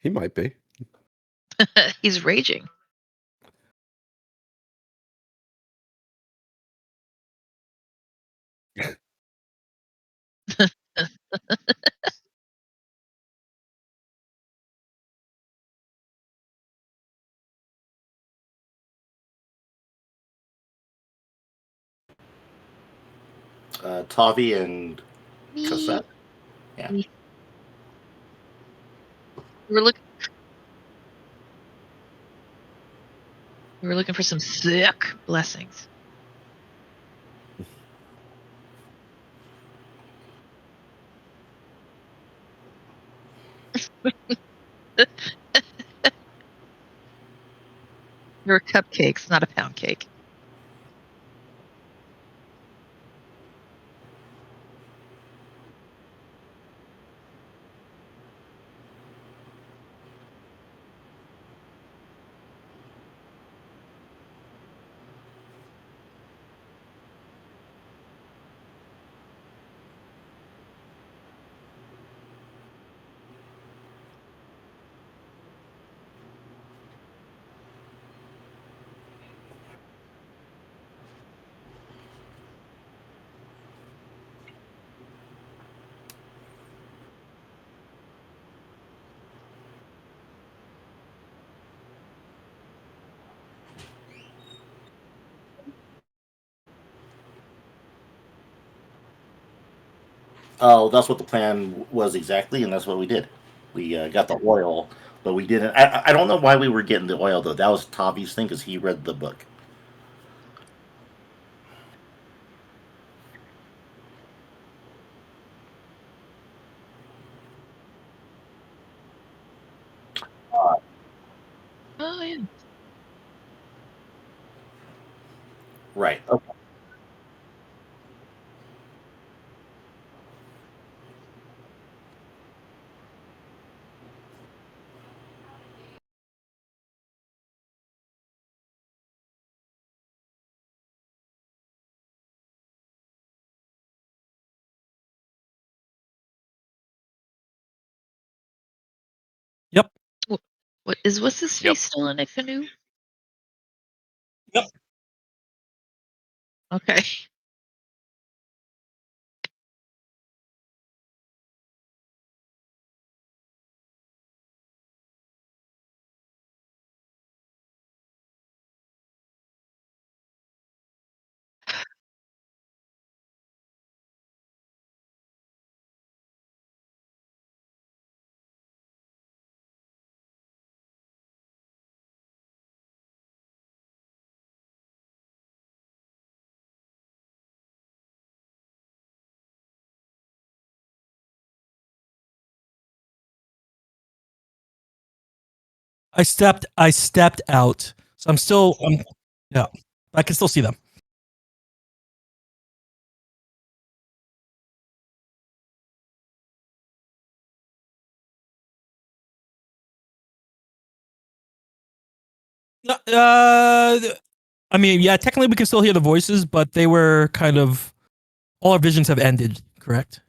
He might be. He's raging. Tavi and Me. Cosette. Yeah. Me. We were looking for some sick blessings. They're cupcakes, not a pound cake. Oh, that's what the plan was exactly, and that's what we did. We got the oil, but we didn't. I don't know why we were getting the oil though. That was Tavi's thing because he read the book. Oh yeah. Right. Okay. Yep. What's his face still in a canoe? Yep. Okay. I stepped out. So I'm still yeah. I can still see them. I mean, yeah, technically we can still hear the voices, but they were kind of all our visions have ended, correct?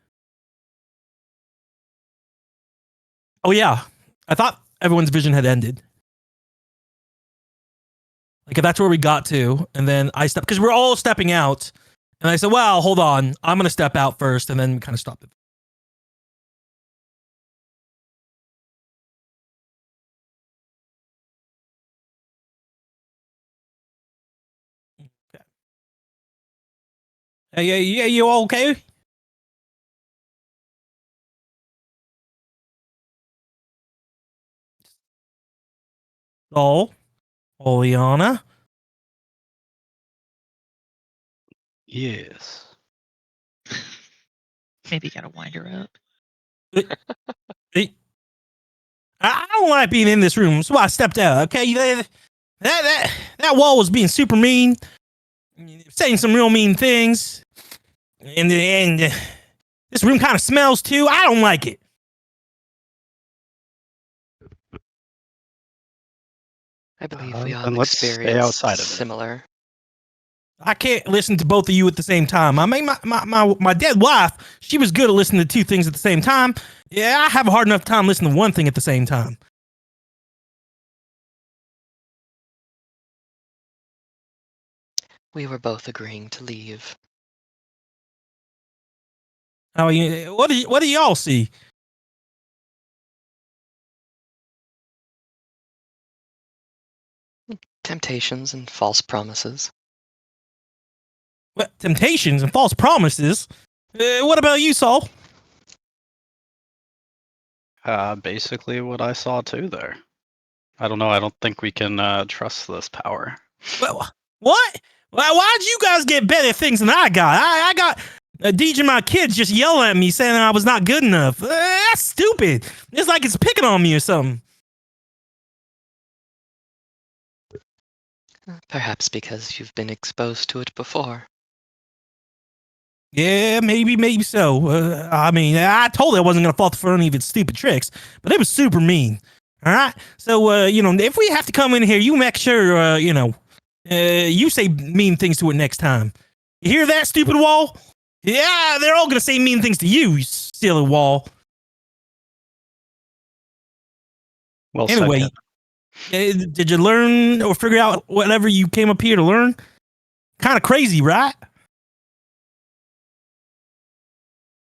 Oh yeah. I thought everyone's vision had ended. Like if that's where we got to, and then I stepped because we're all stepping out, and I said, "Well, hold on, I'm gonna step out first," and then we kind of stopped it. Okay. Yeah, you all okay? Oh, Oleana. Yes. Maybe gotta wind her up. I don't like being in this room. That's why I stepped out. Okay, that wall was being super mean, saying some real mean things, and this room kind of smells too. I don't like it. I believe we all Then let's stay experience outside of it. similar. I can't listen to both of you at the same time. I mean, my dead wife, she was good at listening to two things at the same time. Yeah, I have a hard enough time listening to one thing at the same time. We were both agreeing to leave. I mean, what do y'all see? Temptations and false promises. What, temptations and false promises? What about you, Saul? Basically what I saw too there. I don't know. I don't think we can trust this power. What? Why'd you guys get better things than I got? I got Deej and my kids just yelling at me saying I was not good enough. That's stupid. It's like it's picking on me or something. Perhaps because you've been exposed to it before. Yeah, maybe so. I mean, I told you I wasn't going to fall for any of its stupid tricks, but it was super mean. All right? So, if we have to come in here, you make sure, you say mean things to it next time. You hear that, stupid wall? Yeah, they're all going to say mean things to you, you silly wall. Well Anyway, said. did you learn or figure out whatever you came up here to learn? Kind of crazy, right?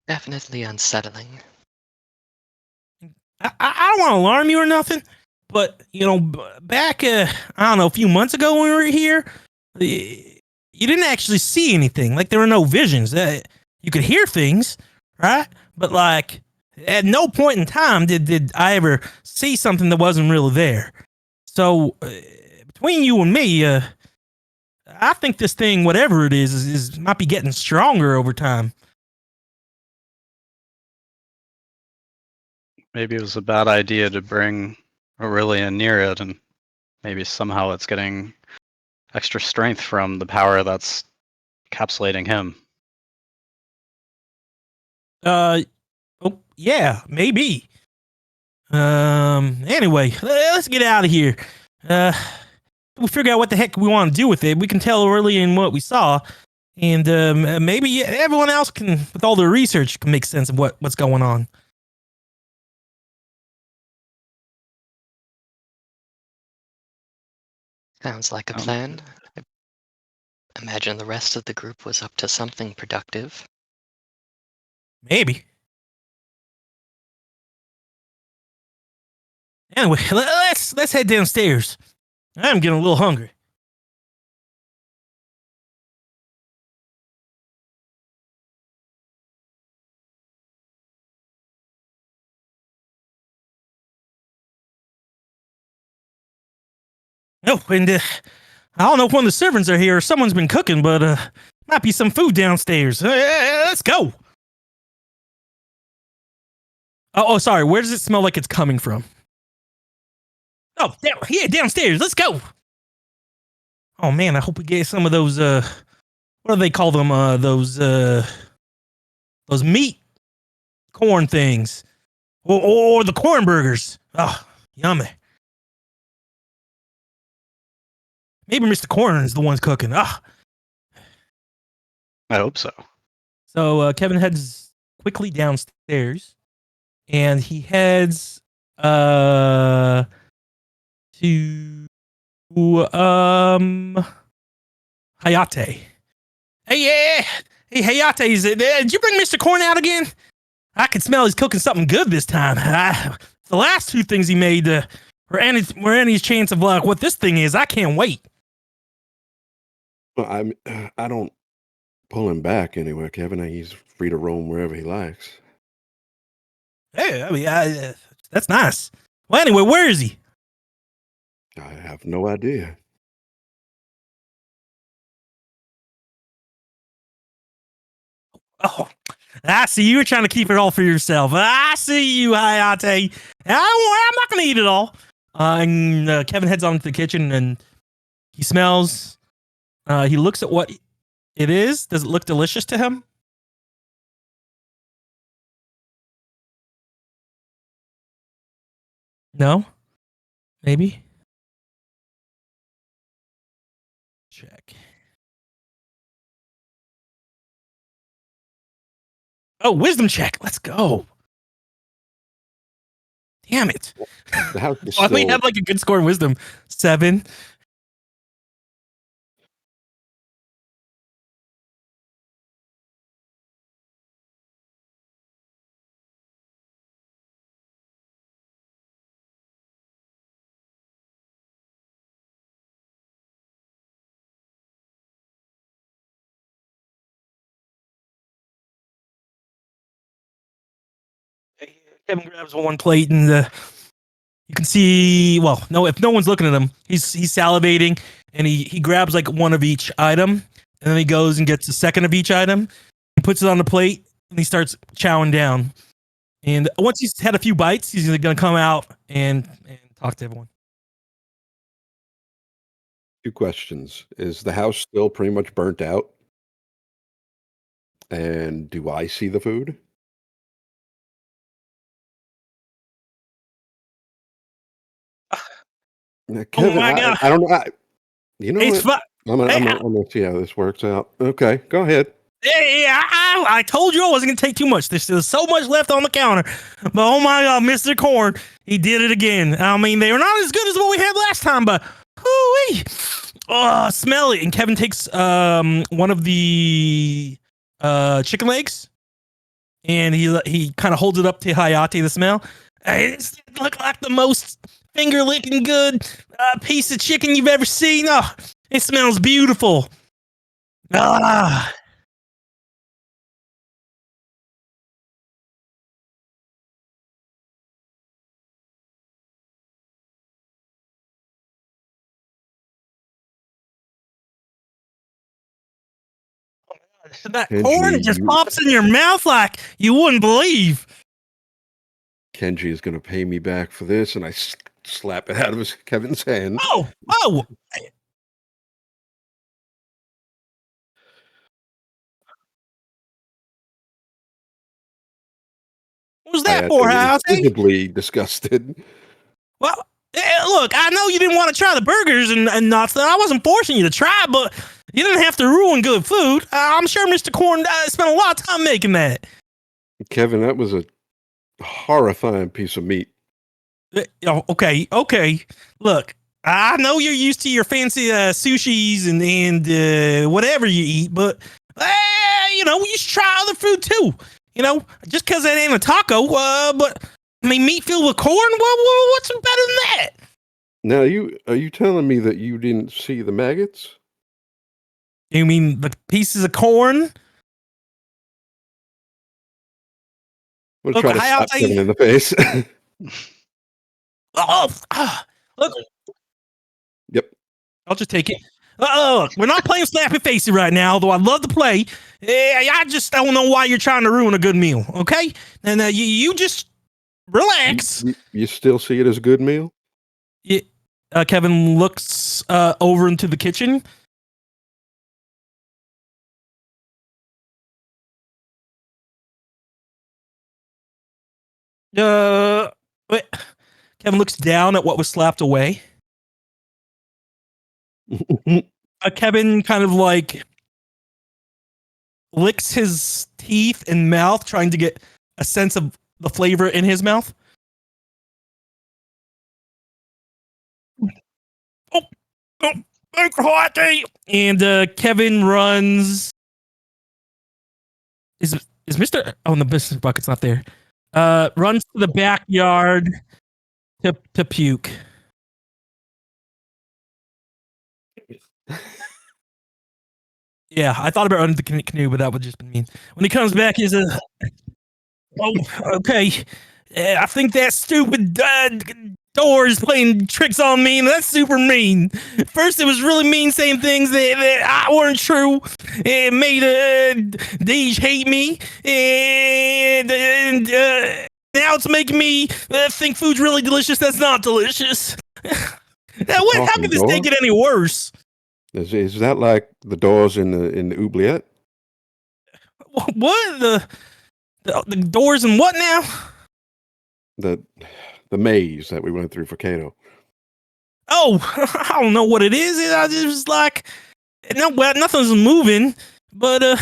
Definitely unsettling. I don't want to alarm you or nothing, but back I don't know, a few months ago when we were here, you didn't actually see anything. Like there were no visions. You could hear things, right? But like at no point in time did I ever see something that wasn't really there. So between you and me, I think this thing, whatever it is might be getting stronger over time. Maybe it was a bad idea to bring Aurelian near it, and maybe somehow it's getting extra strength from the power that's encapsulating him. Oh yeah, maybe. Anyway, let's get out of here. We'll figure out what the heck we want to do with it. We can tell Aurelian what we saw, and maybe everyone else can, with all their research, can make sense of what's going on. Sounds like a plan. I imagine the rest of the group was up to something productive. Maybe. Anyway, let's head downstairs. I'm getting a little hungry. Oh, and I don't know if one of the servants are here or someone's been cooking, but might be some food downstairs. Let's go. Oh, sorry. Where does it smell like it's coming from? Oh, yeah, downstairs. Let's go. Oh man, I hope we get some of those. What do they call them? Those meat corn things, or the corn burgers. Oh, yummy. Maybe Mr. Corn is the one's cooking. Ah. I hope so. So Kevin heads quickly downstairs, and he heads to Hayate. Hey, Hayate, did you bring Mr. Corn out again? I can smell he's cooking something good this time. The last two things he made were any chance of like what this thing is. I can't wait. Well, I don't pull him back anywhere, Kevin. He's free to roam wherever he likes. Hey, I mean, that's nice. Well, anyway, where is he? I have no idea. Oh, I see you were trying to keep it all for yourself. I see you, Hayate. I'm not going to eat it all. And Kevin heads on to the kitchen and he smells. He looks at what it is. Does it look delicious to him? No? Maybe? Check. Oh, wisdom check. Let's go. Damn it. The house is Why do we so- have like a good score in wisdom? 7. Kevin grabs one plate and you can see. Well, no, if no one's looking at him, he's salivating, and he grabs like one of each item, and then he goes and gets a second of each item. He puts it on the plate and he starts chowing down. And once he's had a few bites, he's gonna come out and talk to everyone. 2 questions. Is the house still pretty much burnt out? And do I see the food? Now, Kevin, my God. I don't know. You know It's what? fun. I'm gonna see how this works out. Okay, go ahead. Yeah, I told you I wasn't gonna take too much. There's still so much left on the counter. But oh my God, Mr. Corn, he did it again. I mean, they were not as good as what we had last time, but hoo-wee. Oh, smell it. And Kevin takes one of the chicken legs, and he kind of holds it up to Hayate to smell. It looked like the most finger licking good piece of chicken you've ever seen. Oh, it smells beautiful. Ah. That Kenji, corn, it just you- pops in your mouth like you wouldn't believe. Kenji is going to pay me back for this, and I slap it out of Kevin's hand. Oh, what was that for, I House? visibly disgusted. Well, look, I know you didn't want to try the burgers and nuts. I wasn't forcing you to try, but you didn't have to ruin good food. I'm sure Mr. Corn spent a lot of time making that. Kevin, that was a horrifying piece of meat. Okay. Look, I know you're used to your fancy sushis and whatever you eat, but you should try other food too. Just because that ain't a taco, but I mean, meat filled with corn. What's better than that? Now, are you telling me that you didn't see the maggots? You mean the pieces of corn? I'm Look, gonna try to slap Kevin in the face. Look. Yep. I'll just take it. Look, we're not playing Slappy Facey right now, although I'd love to play. I just don't know why you're trying to ruin a good meal, okay? And you just relax. You still see it as a good meal? Kevin looks over into the kitchen. Wait. Kevin looks down at what was slapped away. Kevin kind of like licks his teeth and mouth, trying to get a sense of the flavor in his mouth. And Kevin runs. Is Mr. Oh, the business bucket's not there. Runs to the backyard to puke. Yeah, I thought about running the canoe, but that would just be mean. When he comes back, he's oh, okay. I think that stupid door is playing tricks on me, and that's super mean. First, it was really mean saying things that weren't true. It made Deej hate me, and now it's making me think food's really delicious. That's not delicious. How could this take it any worse? Is that like the doors in the oubliette? What the doors and what now? The maze that we went through for Kato. Oh, I don't know what it is. It was like nothing's moving, but this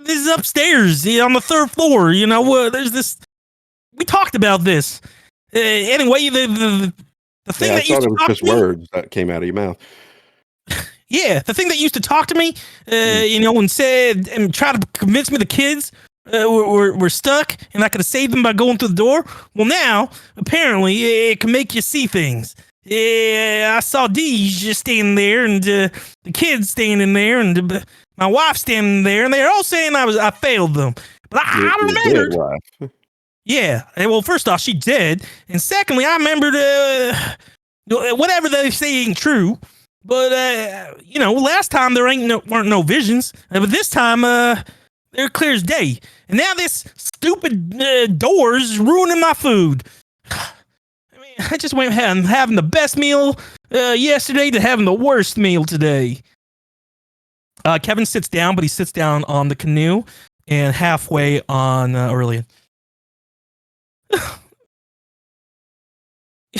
is upstairs on the 3rd floor. There's this. We talked about this. Anyway, the thing that I thought used it to was talk just to me, words that came out of your mouth. Yeah, the thing that used to talk to me, and said and try to convince me the kids were stuck and I could have saved them by going through the door. Well, now apparently it can make you see things. Yeah, I saw Deej just standing there, and the kids standing there, and my wife standing there, and they're all saying I failed them. But I Your remembered. dead wife. Yeah. Well, first off, she did, and secondly, I remembered whatever they say ain't true. But last time there weren't no visions, but this time they're clear as day. And now this stupid door's ruining my food. I mean, I just went from having the best meal yesterday to having the worst meal today. Kevin sits down, but he sits down on the canoe and halfway on Aurelian.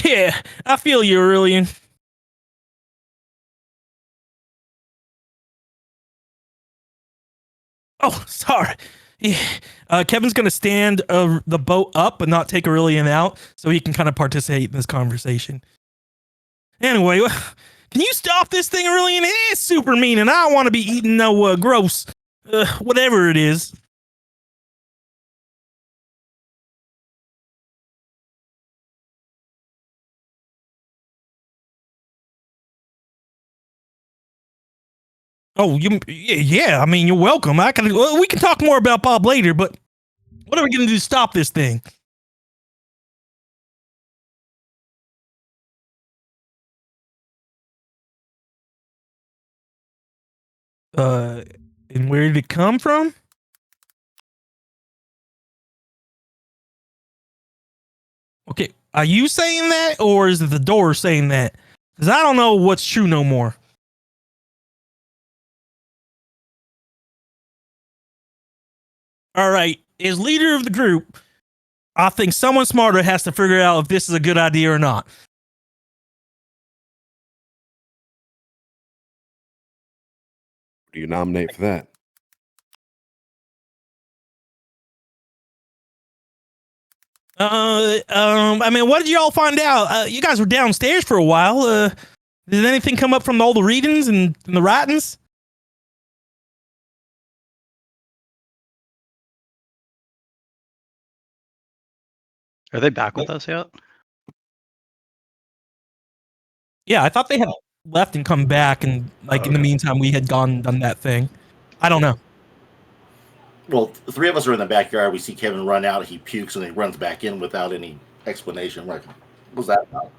Yeah, I feel you, Aurelian. Oh, sorry. Yeah. Kevin's going to stand the boat up but not take Aurelian out so he can kind of participate in this conversation. Anyway, can you stop this thing, Aurelian? It is super mean, and I don't want to be eating no gross, whatever it is. Oh, yeah. I mean, you're welcome. We can talk more about Bob later, but what are we going to do to stop this thing? And where did it come from? Okay, are you saying that, or is it the door saying that? Because I don't know what's true no more. All right, as leader of the group, I think someone smarter has to figure out if this is a good idea or not. Who do you nominate for that? I mean, what did y'all find out? You guys were downstairs for a while. Did anything come up from all the readings and the writings? Are they back with us yet? Yeah, I thought they had left and come back, and in the meantime, we had gone and done that thing. I don't know. Well, the three of us are in the backyard. We see Kevin run out. He pukes and he runs back in without any explanation. Like, what was that about?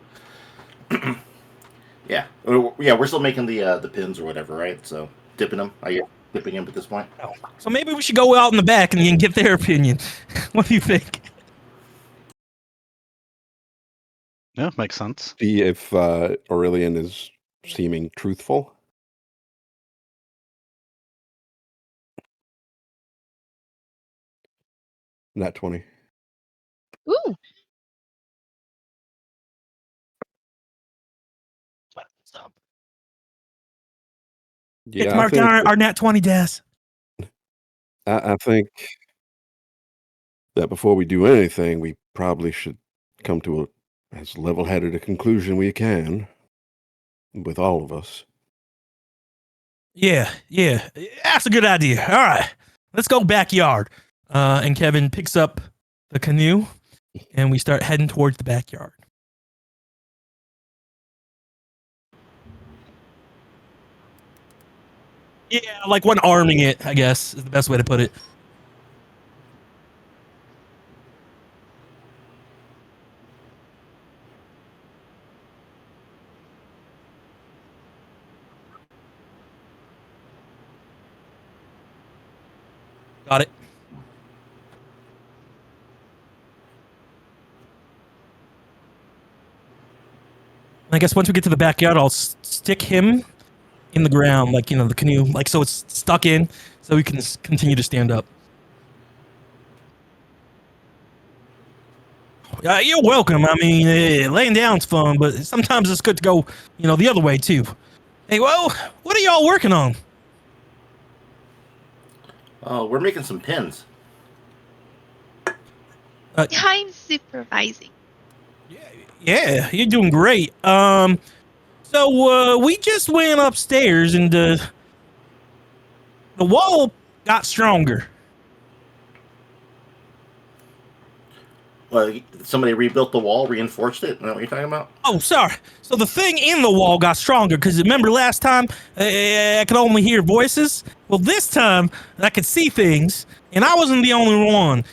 Yeah, we're still making the pins or whatever, right? So dipping them. I guess dipping them at this point. So maybe we should go out in the back and get their opinion. What do you think? Yeah, makes sense. See if Aurelian is seeming truthful. Not 20. Ooh. Yeah, It's marked on our nat 20 desk. I think that before we do anything, we probably should come to as level-headed a conclusion we can with all of us. Yeah, that's a good idea. All right, let's go backyard. And Kevin picks up the canoe, and we start heading towards the backyard. Yeah, like one arming it, I guess, is the best way to put it. Got it. I guess once we get to the backyard, I'll stick him in the ground, the canoe, so it's stuck in, so we can continue to stand up. You're welcome. I mean, laying down's fun, but sometimes it's good to go, the other way too. Hey, well, what are y'all working on? We're making some pins. I'm supervising. Yeah, you're doing great. So we just went upstairs and the wall got stronger. Well, somebody rebuilt the wall, reinforced it. Is that what you're talking about? Oh, sorry. So the thing in the wall got stronger because remember last time I could only hear voices. Well, this time I could see things, and I wasn't the only one.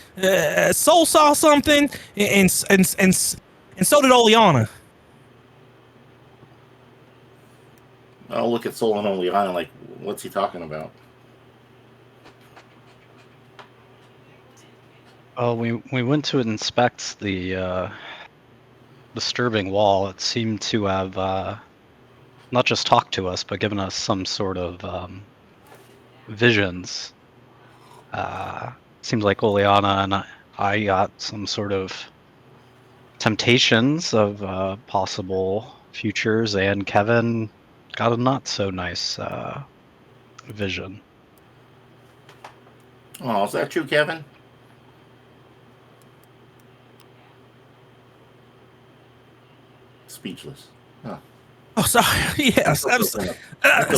Soul saw something, and so did Oleana. I'll look at Sol and Oleana like, what's he talking about? Oh, we went to inspect the disturbing wall. It seemed to have not just talked to us, but given us some sort of visions. Seems like Oleana and I got some sort of temptations of possible futures, and Kevin got a not so nice vision. Oh, is that true, Kevin? Speechless. Huh. Oh, sorry. Yes, I was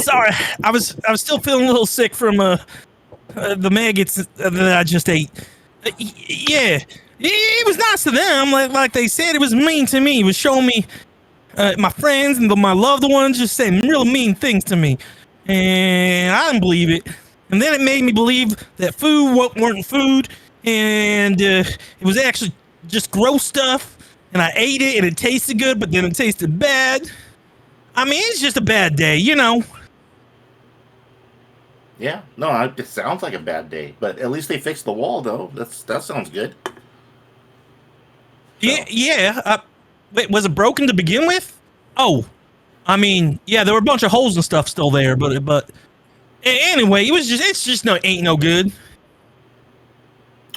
sorry. I was still feeling a little sick from the maggots that I just ate. Yeah, it was nice to them. Like they said, it was mean to me. It was showing me my friends and my loved ones just saying real mean things to me, and I didn't believe it. And then it made me believe that food weren't food, and it was actually just gross stuff. And I ate it, and it tasted good, but then it tasted bad. I mean, it's just a bad day, you know. Yeah, no, it sounds like a bad day, but at least they fixed the wall, though. That sounds good. Yeah, yeah. Wait, was it broken to begin with? Oh, I mean, yeah, there were a bunch of holes and stuff still there, but anyway, it's just no ain't no good.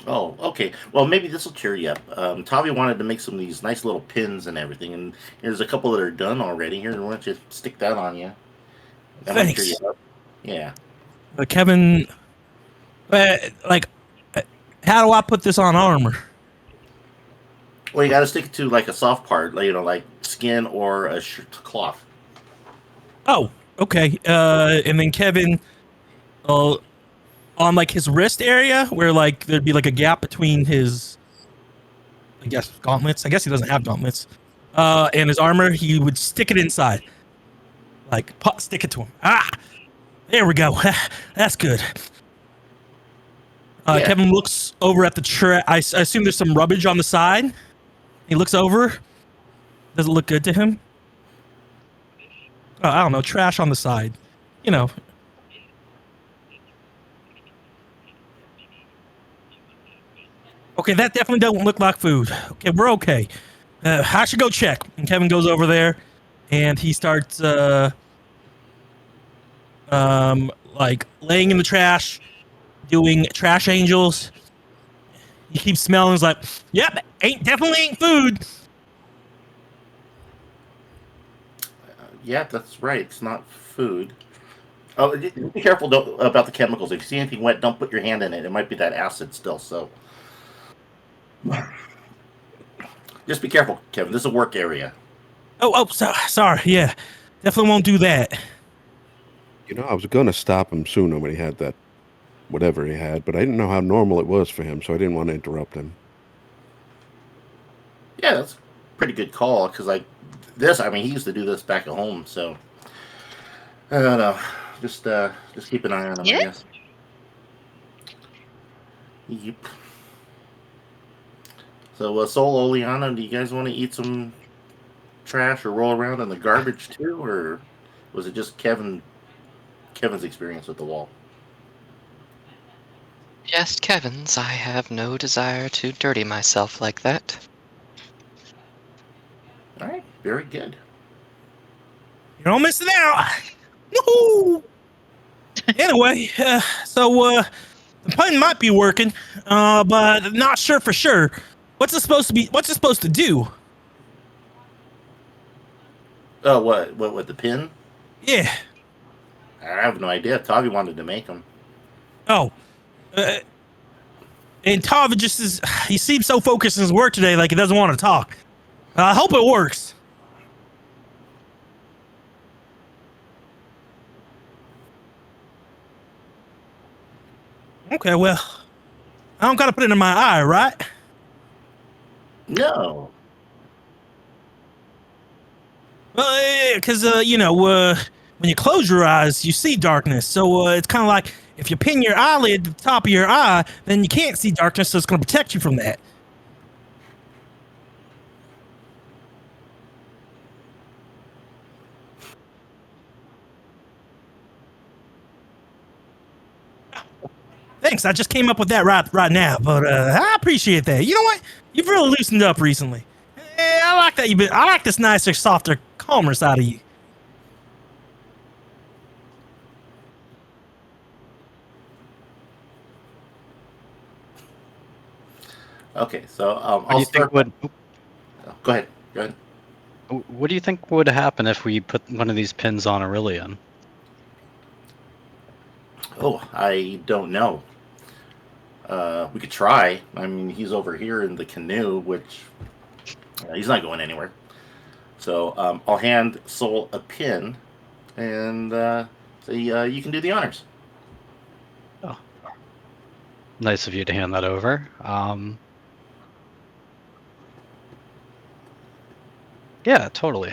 Oh, okay. Well, maybe this will cheer you up. Tavi wanted to make some of these nice little pins and everything, and there's a couple that are done already. Here, why don't you stick that on you? That might cheer Thanks, you up. Yeah. Kevin. Like, how do I put this on armor? Well, you got to stick it to like a soft part, like, like skin or a cloth. Oh, okay. And then Kevin, on like his wrist area, where like there'd be like a gap between his, I guess, gauntlets. I guess he doesn't have gauntlets. And his armor, he would stick it inside. Like, stick it to him. Ah, there we go. That's good. Yeah. Kevin looks over at the trash. I assume there's some rubbish on the side. He looks over. Does it look good to him? I don't know. Trash on the side. You know. Okay, that definitely doesn't look like food. Okay, we're okay. I should go check. And Kevin goes over there, and he starts like laying in the trash, doing trash angels. He keeps smelling. He's like, "Yep, definitely ain't food." Yeah, that's right. It's not food. Oh, be careful about the chemicals. If you see anything wet, don't put your hand in it. It might be that acid still. So, just be careful, Kevin. This is a work area. Oh, sorry. Yeah, definitely won't do that. You know, I was going to stop him sooner when he had that whatever he had, but I didn't know how normal it was for him, so I didn't want to interrupt him. Yeah, that's a pretty good call because like this. I mean, he used to do this back at home. So, I don't know. Just keep an eye on him. Yeah. I guess. Yep. So, Sol, Oleana, do you guys want to eat some trash or roll around in the garbage too, or was it just Kevin's experience with the wall? Just Kevin's. I have no desire to dirty myself like that. All right, very good. You're all missing out. No. Anyway, so the pun might be working, but not sure for sure. What's it supposed to be? What's it supposed to do? Oh, what with the pin? Yeah. I have no idea. Tavi wanted to make them. Oh. And Tav just is. He seems so focused in his work today, like he doesn't want to talk. I hope it works. Okay, well, I don't gotta put it in my eye, right? No. Well, because when you close your eyes, you see darkness. So it's kind of like if you pin your eyelid to the top of your eye, then you can't see darkness. So it's going to protect you from that. Thanks. I just came up with that right now, but I appreciate that. You know what? You've really loosened up recently. I like that. I like this nicer, softer, calmer side of you. Okay, so What do I'll you think start. would Go ahead. Go ahead. what do you think would happen if we put one of these pins on Aurelian? Oh, I don't know. We could try. I mean, he's over here in the canoe, which he's not going anywhere. So I'll hand Soul a pin, and say you can do the honors. Oh, nice of you to hand that over. Yeah, totally.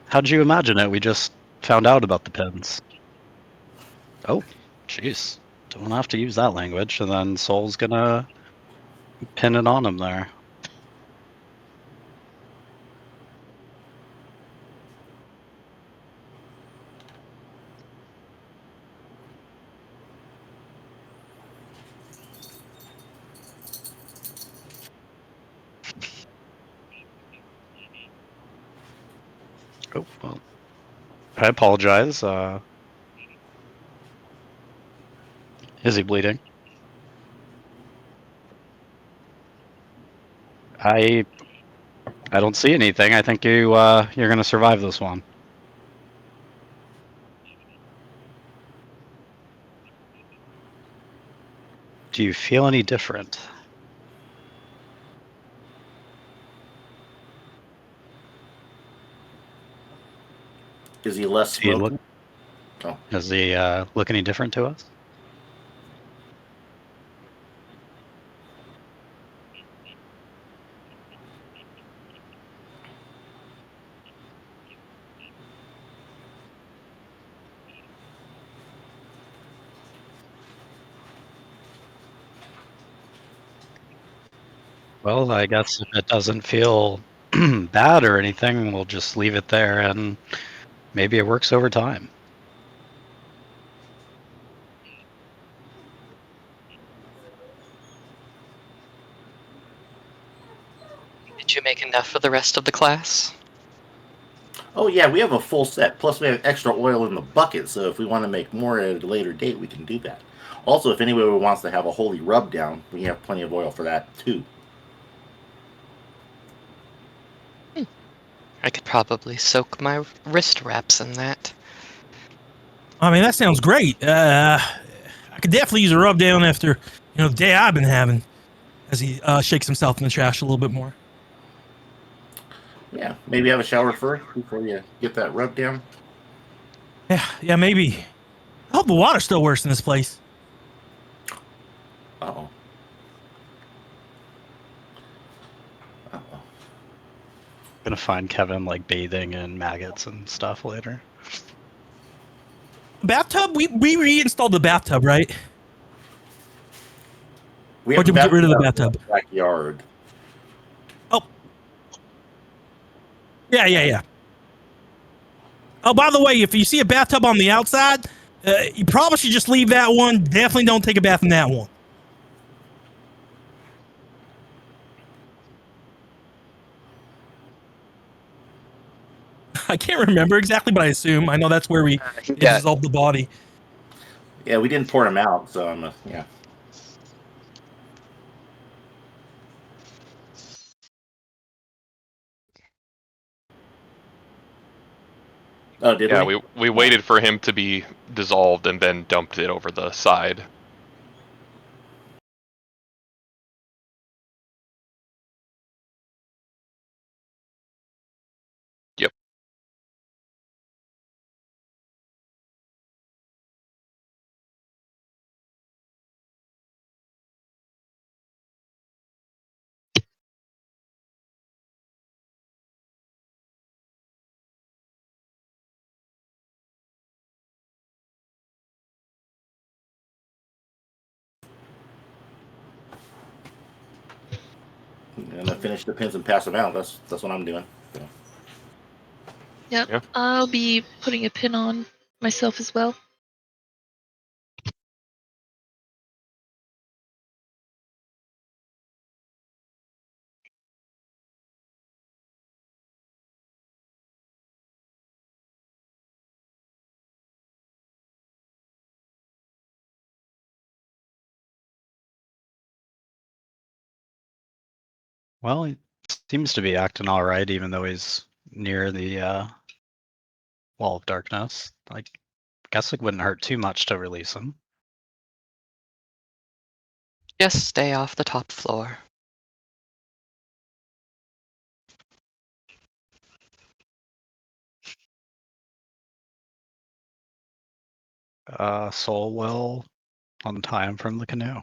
How'd you imagine it? We just found out about the pins. Oh, jeez. Don't have to use that language, and then Soul's gonna pin it on him there. Oh, well. I apologize. Is he bleeding? I don't see anything. I think you're gonna survive this one. Do you feel any different? Is he less Do you look? smoky? Oh. Does he look any different to us? Well, I guess if it doesn't feel bad or anything, we'll just leave it there, and maybe it works over time. Did you make enough for the rest of the class? Oh yeah, we have a full set. Plus, we have extra oil in the bucket. So if we want to make more at a later date, we can do that. Also, if anyone wants to have a holy rub down, we have plenty of oil for that too. I could probably soak my wrist wraps in that. I mean, that sounds great. I could definitely use a rub down after the day I've been having. As he shakes himself in the trash a little bit more. Yeah, maybe have a shower first before you get that rub down. Yeah, maybe. I hope the water's still worse in this place. Uh-oh. Uh-oh. Gonna find Kevin like bathing in maggots and stuff later. Bathtub? We reinstalled the bathtub, right? We Or have did we get rid of the bathtub? backyard. Oh. Yeah. Oh, by the way, if you see a bathtub on the outside, you probably should just leave that one. Definitely don't take a bath in that one. I can't remember exactly, but I assume. I know that's where we dissolved the body. Yeah, we didn't pour them out, so yeah. Oh, did Yeah, we? we waited for him to be dissolved and then dumped it over the side. And I finish the pins and pass them out. That's what I'm doing. So. Yep. Yeah. I'll be putting a pin on myself as well. Well, he seems to be acting all right, even though he's near the wall of darkness. I guess it wouldn't hurt too much to release him. Just stay off the top floor. Soul will untie him from the canoe.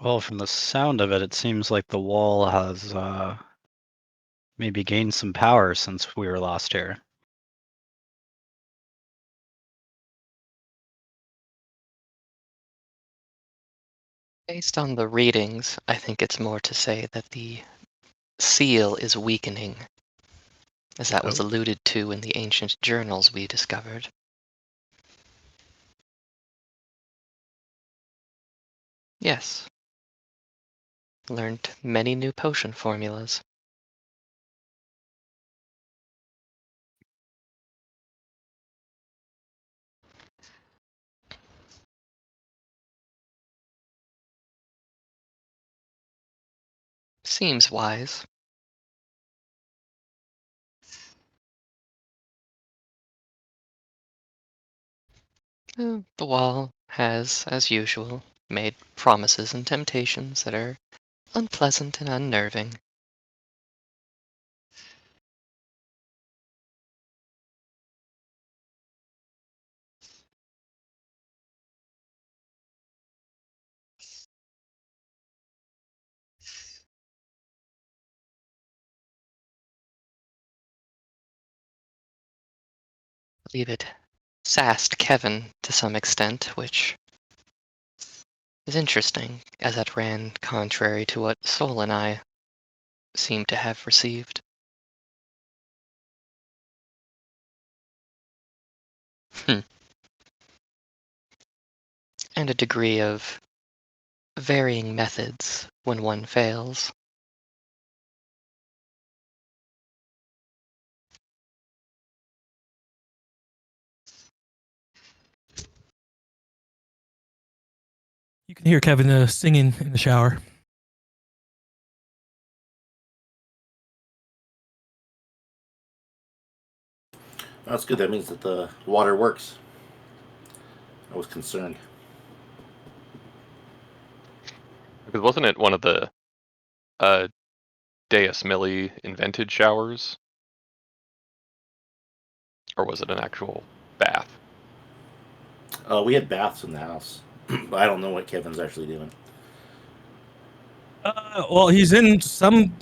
Well, from the sound of it, it seems like the wall has maybe gained some power since we were last here. Based on the readings, I think it's more to say that the seal is weakening, as that was Oh. alluded to in the ancient journals we discovered. Yes. Learned many new potion formulas. Seems wise. The wall has, as usual, made promises and temptations that are unpleasant and unnerving. I believe it sassed Kevin to some extent, which is interesting, as that ran contrary to what Sol and I seem to have received. And a degree of varying methods when one fails. You can hear Kevin singing in the shower. That's good. That means that the water works. I was concerned. Because wasn't it one of the Deus Milli invented showers? Or was it an actual bath? We had baths in the house, but I don't know what Kevin's actually doing. Well, he's in some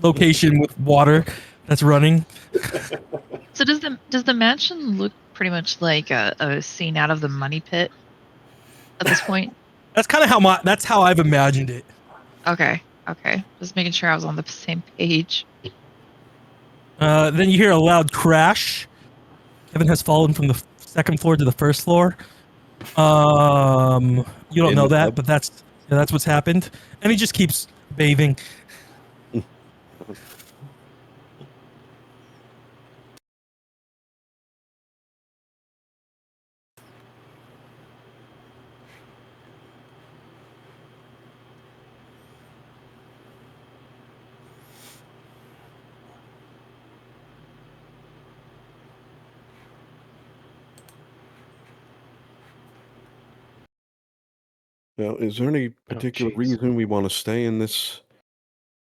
location with water that's running. So does the mansion look pretty much like a scene out of the Money Pit at this point? That's kind of that's how I've imagined it. Okay. Just making sure I was on the same page. Then you hear a loud crash. Kevin has fallen from the second floor to the first floor. You don't In know the that, tub? but that's what's happened. And he just keeps bathing. Now, is there any particular jeez. reason we want to stay in this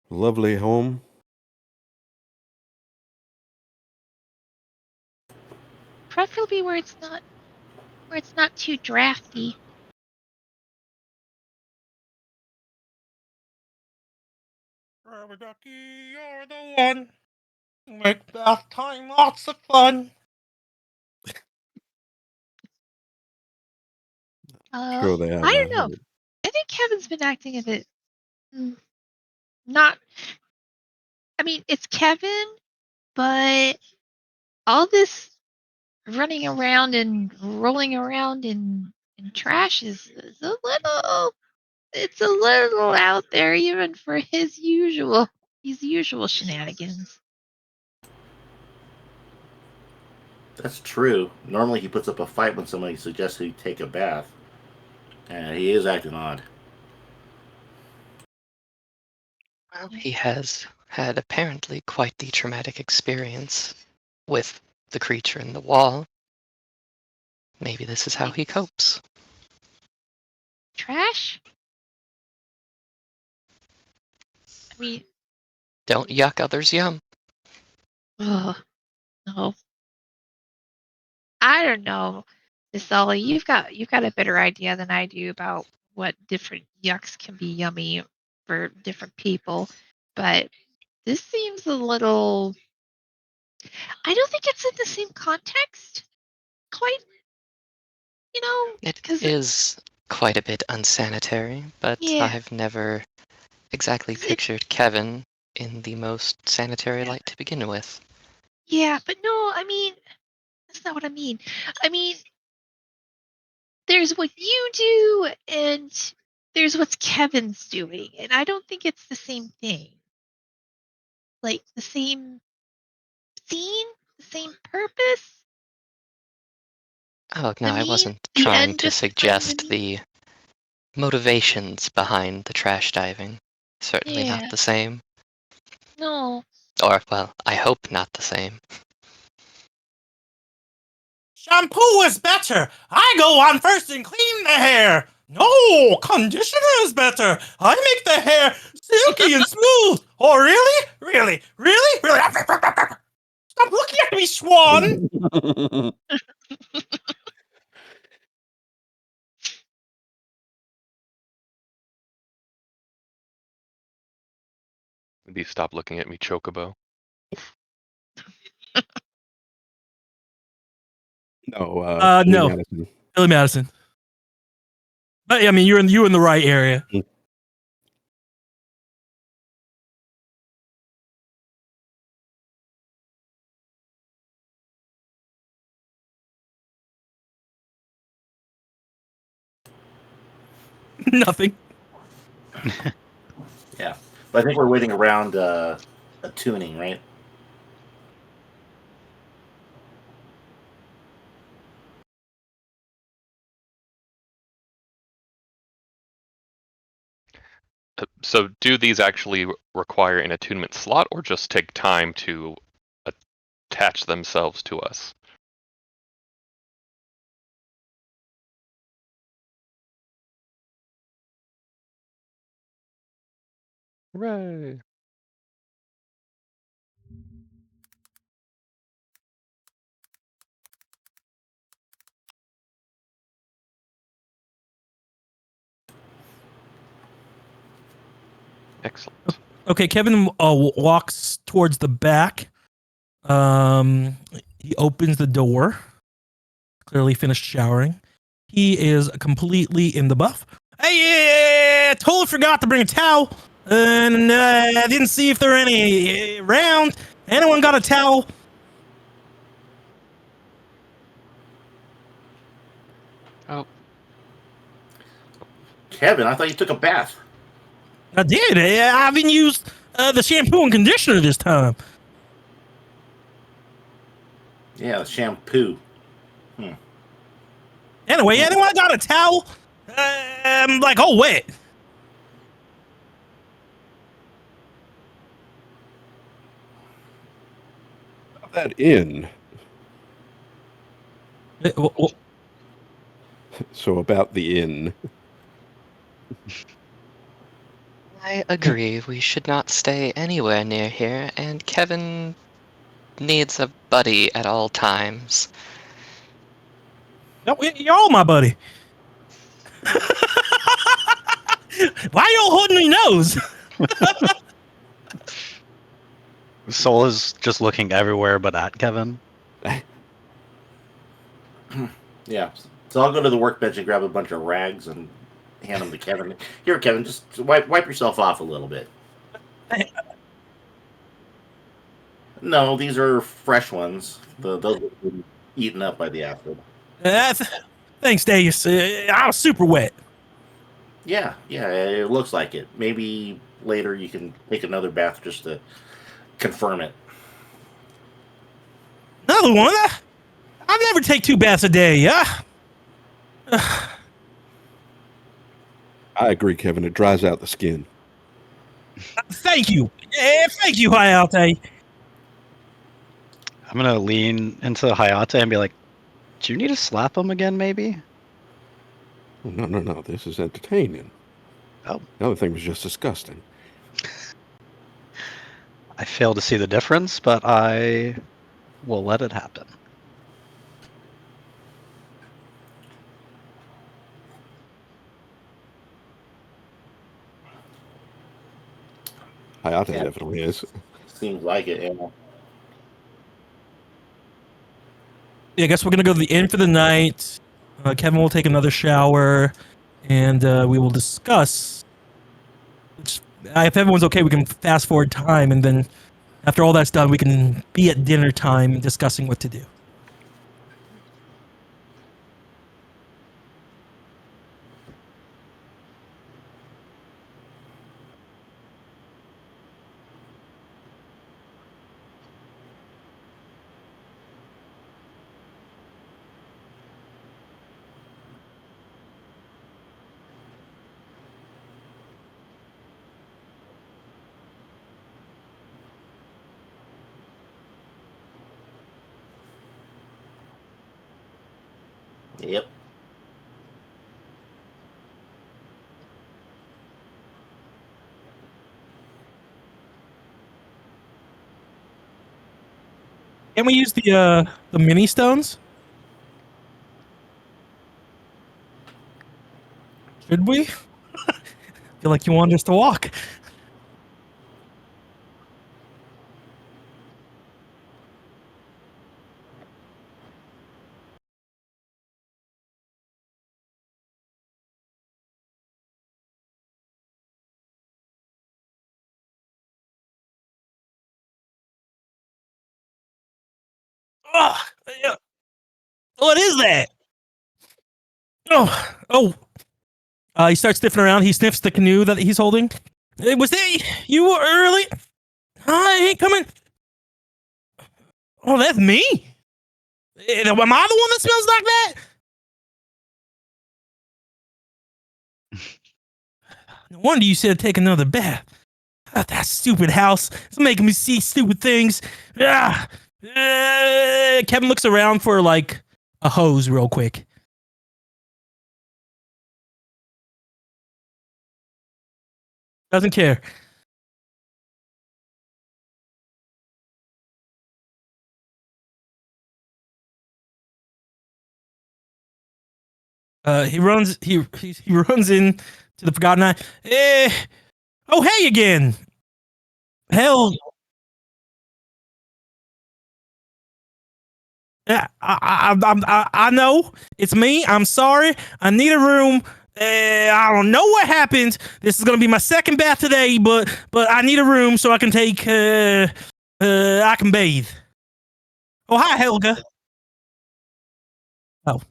lovely home? Preferably where it's not too drafty. Rubber ducky, you're the one. Make bath time lots of fun. Sure, they have I that. don't know. I think Kevin's been acting a bit not. I mean, it's Kevin, but all this running around and rolling around in trash is a little. It's a little out there, even for his usual shenanigans. That's true. Normally he puts up a fight when somebody suggests he take a bath. And he is acting odd. Well, he has had apparently quite the traumatic experience with the creature in the wall. Maybe this is how he copes. Trash? I mean, Don't yuck others' yum. ugh, no. I don't know, Miss Ollie. You've got a better idea than I do about what different yucks can be yummy for different people, but this seems a little. I don't think it's in the same context, quite. It Because is quite a bit unsanitary, but yeah, I've never exactly 'cause it pictured Kevin in the most sanitary yeah, light to begin with. yeah, but no, I mean that's not what I mean. I mean there's what you do and there's what Kevin's doing, and I don't think it's the same thing. Like the same scene, the same purpose. Oh, no, The I mean, wasn't the trying end to justifying the suggest mean. the motivations behind the trash diving. Certainly not Yeah, the same. no. Or, well, I hope not the same. Shampoo is better. I go on first and clean the hair. No, conditioner is better. I make the hair silky and smooth. Oh, really? Really? Really? Really? Stop looking at me, Swan. Maybe stop looking at me, Chocobo. No, Billy No, Madison. Billy Madison. But I mean, you're in the right area. Nothing. Yeah. But I think we're waiting around a tuning, right? So do these actually require an attunement slot or just take time to attach themselves to us? Hooray. Excellent. Okay, Kevin walks towards the back. He opens the door. Clearly finished showering. He is completely in the buff. Hey, yeah, totally forgot to bring a towel. And I didn't see if there are any around. Anyone got a towel? Oh, Kevin, I thought you took a bath. I did. I haven't used the shampoo and conditioner this time. Yeah, shampoo. Anyway, anyone got a towel? I'm like, oh, wait. That inn. So about the inn. I agree. We should not stay anywhere near here, and Kevin needs a buddy at all times. No, you're all my buddy. Why y'all holding me nose? Soul is just looking everywhere but at Kevin. Yeah. So I'll go to the workbench and grab a bunch of rags and hand them to Kevin. Here, Kevin, just wipe yourself off a little bit. No, these are fresh ones. Those have been eaten up by the acid. Thanks, Darius. I was super wet. Yeah, it looks like it. Maybe later you can take another bath just to confirm it. Another one? I never take 2 baths a day, yeah? I agree, Kevin. It dries out the skin. Thank you. Thank you, Hayate. I'm gonna lean into Hayate and be like, "Do you need to slap him again, maybe?" Oh, no. This is entertaining. Oh. The other thing was just disgusting. I fail to see the difference, but I will let it happen. Hayate Yeah. definitely is. Seems like it. Yeah. Yeah, I guess we're going to go to the inn for the night. Kevin will take another shower, and we will discuss. If everyone's okay, we can fast forward time, and then after all that's done, we can be at dinner time discussing what to do. Yep. Can we use the mini stones? Should we? Feel like you want us to walk. Oh, yeah. What is that? Oh. He starts sniffing around. He sniffs the canoe that he's holding. Was that you early? I ain't coming. Oh, that's me. Am I the one that smells like that? No wonder you said take another bath. That stupid house. It's making me see stupid things. Kevin looks around for like a hose real quick. Doesn't care. He runs. He runs in to the Forgotten Eye. Oh, hey again. Hell. Yeah, I know it's me. I'm sorry. I need a room. I don't know what happened. This is gonna be my second bath today, but I need a room so I can take. I can bathe. Oh, hi, Helga. Oh.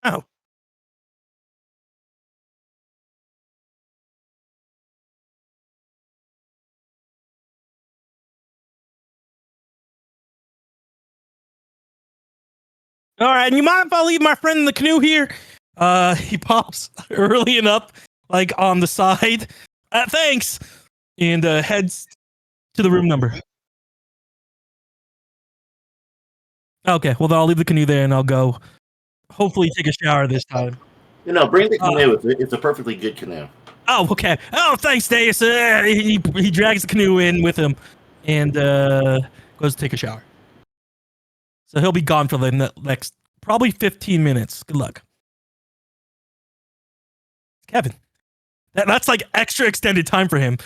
Oh. All right, and you mind if I leave my friend in the canoe here? He pops early enough, like on the side. Thanks, and heads to the room number. Okay, well then I'll leave the canoe there and I'll go. Hopefully, take a shower this time. Bring the canoe. It's a perfectly good canoe. Oh, okay. Oh, thanks, Deus. He drags the canoe in with him and goes to take a shower. So he'll be gone for the next probably 15 minutes. Good luck. Kevin. That's like extra extended time for him.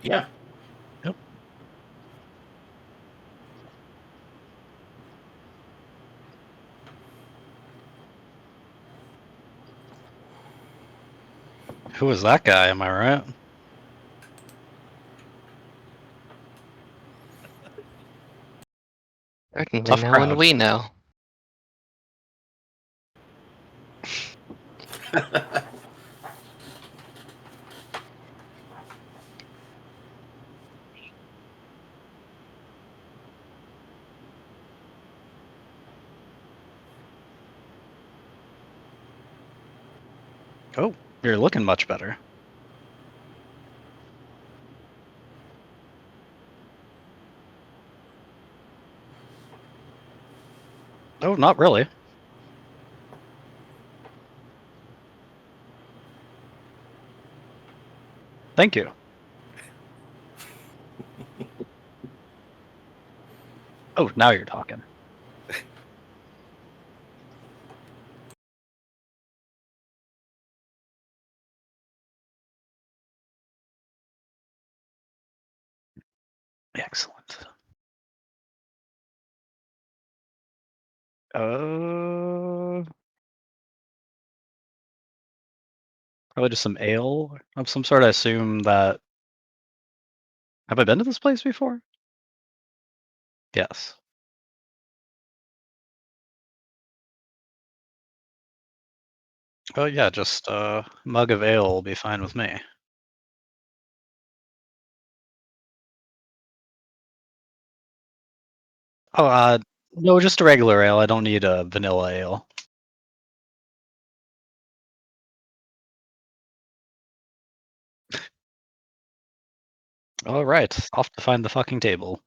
Yeah. Yep. Who is that guy? Am I right? Certainly Tough no crowd. one we know. Oh, you're looking much better. Oh, not really. Thank you. Oh, now you're talking. Excellent. Probably just some ale of some sort. I assume that. Have I been to this place before? Yes. Oh yeah, just a mug of ale will be fine with me. Oh, no, just a regular ale. I don't need a vanilla ale. All right, off to find the fucking table.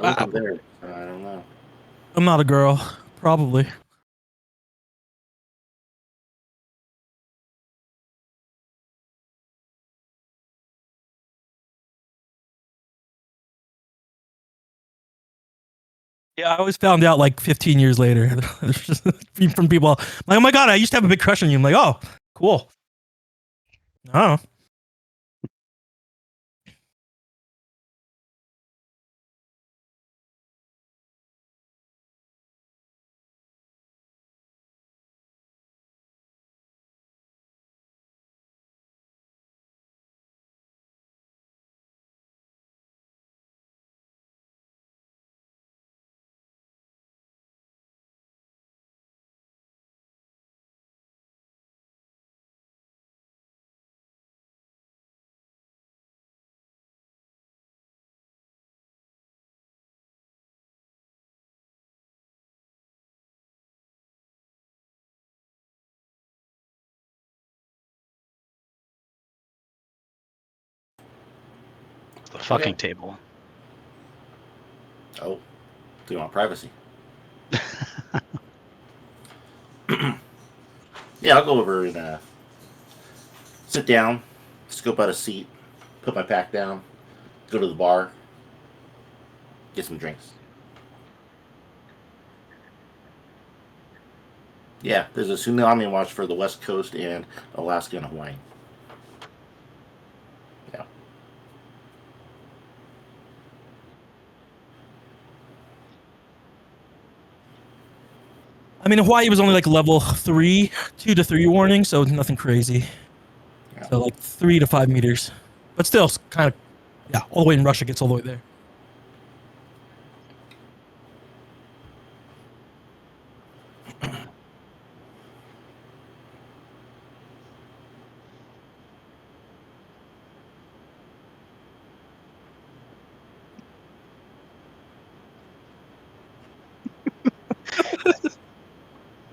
I wasn't there. I don't know. I'm not a girl. Probably. Yeah, I always found out like 15 years later from people like, oh my God, I used to have a big crush on you. I'm like, oh, cool. Oh. The fucking Okay. table. Oh, do you want privacy? Yeah, I'll go over and sit down, scope out a seat, put my pack down, go to the bar, get some drinks. Yeah, there's a tsunami watch for the West Coast and Alaska and Hawaii. Yeah. I mean, Hawaii was only like level 3, 2 to 3 warning, so nothing crazy. Yeah. So like 3 to 5 meters. But still, kind of, yeah, all the way in Russia gets all the way there.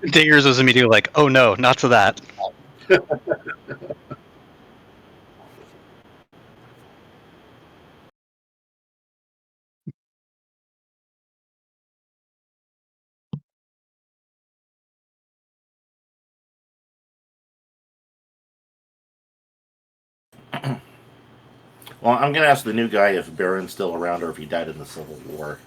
Dingers was immediately like, "Oh no, not to that." Well, I'm gonna ask the new guy if Baron's still around or if he died in the Civil War.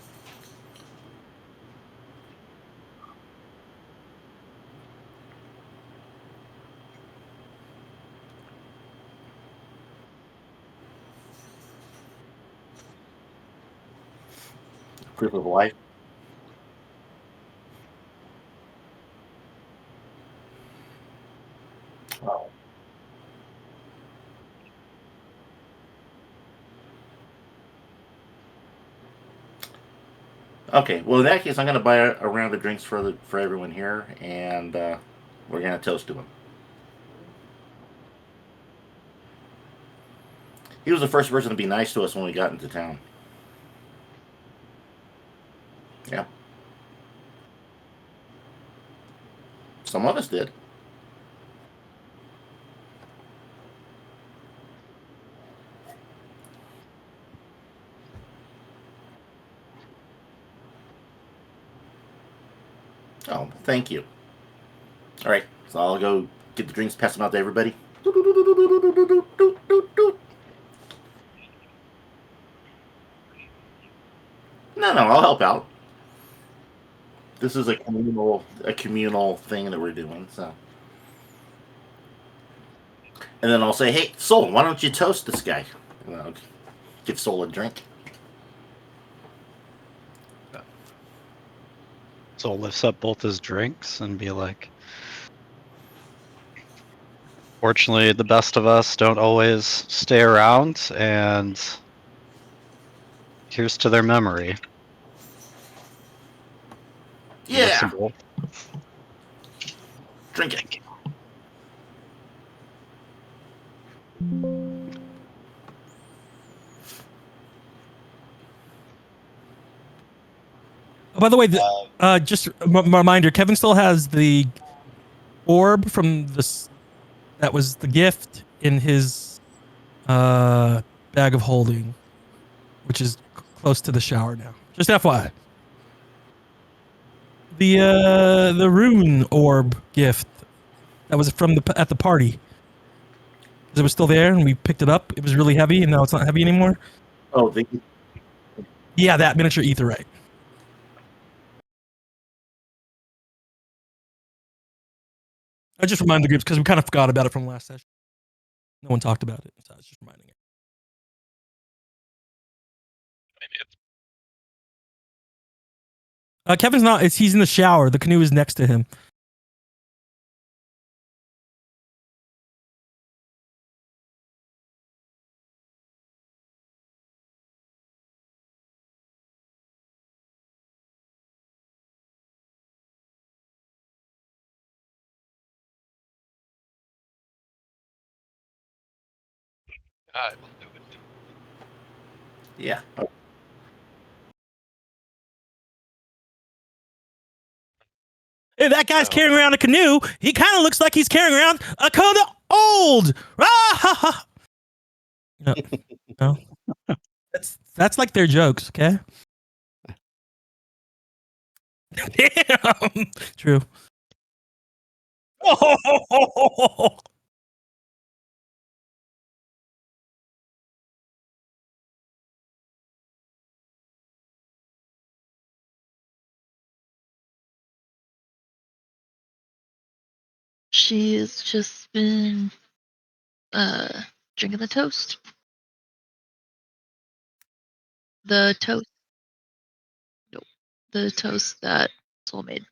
Proof of life. Oh. Okay, well in that case, I'm gonna buy a round of drinks for everyone here, and we're gonna toast to him. He was the first person to be nice to us when we got into town. Yeah, some of us did. Oh, thank you. All right, so I'll go get the drinks, pass them out to everybody. No, I'll help out. This is a communal thing that we're doing. So, and then I'll say, "Hey, Soul, why don't you toast this guy?" And I'll give Soul a drink. Soul lifts up both his drinks and be like, "Fortunately, the best of us don't always stay around, and here's to their memory." He lifts them Yeah, both. drink it. Oh, by the way, just a reminder: Kevin still has the orb from this. That was the gift in his bag of holding, which is close to the shower now. Just FYI. The rune orb gift that was from at the party. It was still there, and we picked it up. It was really heavy, and now it's not heavy anymore. Oh, Yeah, that miniature etherite. I just reminded the groups because we kind of forgot about it from last session. No one talked about it, so I was just reminding it. Kevin's not. He's in the shower. The canoe is next to him. I will do it. yeah. Hey, that guy's Oh. carrying around a canoe. He kind of looks like he's carrying around a cone of old. Ah, ha, ha. No, no. That's like their jokes, okay? Damn. True. Oh, She's just been drinking the toast. The toast. Nope. The toast that Soul made.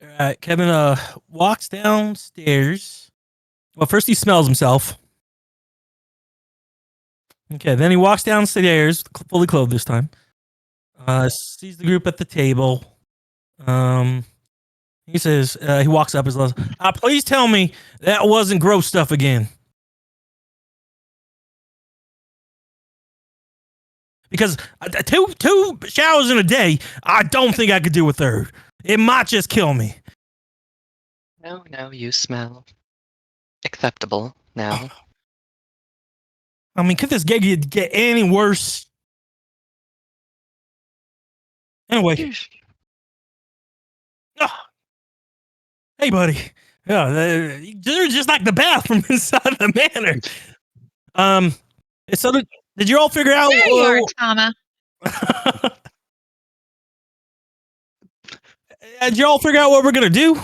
all right, Kevin walks downstairs. Well, first he smells himself. Okay, then he walks downstairs, fully clothed this time. Sees the group at the table. He says, he walks up and says, please tell me that wasn't gross stuff again. Because two showers in a day, I don't think I could do a third. It might just kill me. No, you smell acceptable now. I mean, could this get any worse? Anyway. Hey, buddy. Yeah, they're just like the bathroom inside the manor. So did you all figure out? There you are, Tama. Did you all figure out what we're gonna do?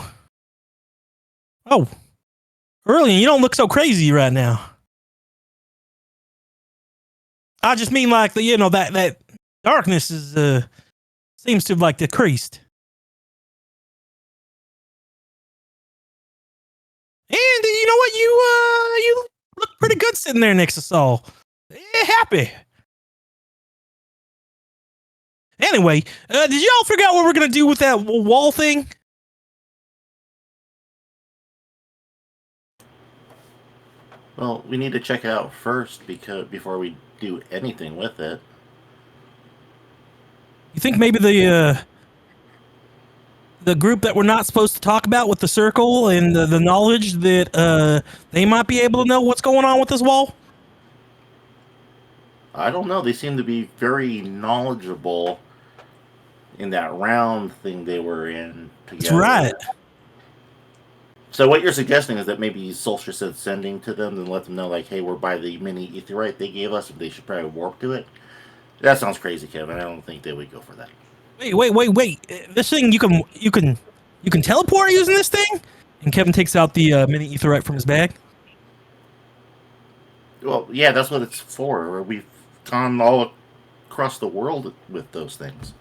Oh, Erlian, you don't look so crazy right now. I just mean like that darkness is seems to have like decreased. And you know what? You look pretty good sitting there next to Saul. Happy. Anyway, did y'all figure out what we're gonna do with that wall thing? Well, we need to check it out first before we do anything with it. You think maybe the group that we're not supposed to talk about with the circle and the knowledge that they might be able to know what's going on with this wall? I don't know. They seem to be very knowledgeable in that round thing they were in together. That's right. So what you're suggesting is that maybe Solstice said sending to them and let them know, like, hey, we're by the mini aetheryte they gave us, and they should probably warp to it. That sounds crazy, Kevin. I don't think they would go for that. Wait. This thing you can teleport using this thing? And Kevin takes out the mini aetheryte from his bag. Well, yeah, that's what it's for. We've gone all across the world with those things.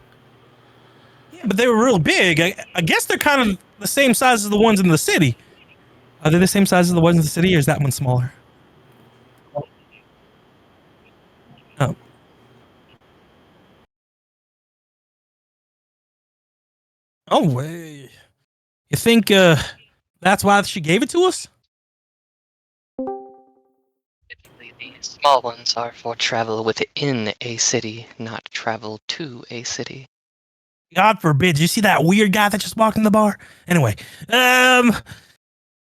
Yeah, but they were real big. I guess they're kind of the same size as the ones in the city. Are they the same size as the ones in the city, or is that one smaller? Oh. Oh, you think that's why she gave it to us? Typically, the small ones are for travel within a city, not travel to a city. God forbid. You see that weird guy that just walked in the bar? Anyway,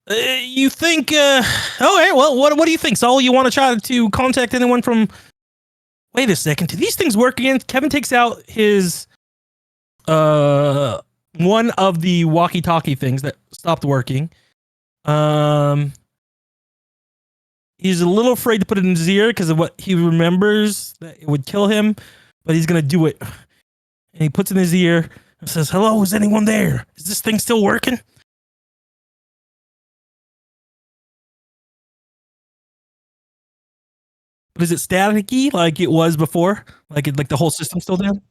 you think? Okay, well, what do you think, Saul? You want to try to contact anyone from? Wait a second. Do these things work again? Kevin takes out his one of the walkie-talkie things that stopped working. He's a little afraid to put it in his ear because of what he remembers that it would kill him, but he's gonna do it. And he puts it in his ear and says, "Hello, is anyone there? Is this thing still working?" But is it staticky like it was before? Like the whole system's still down?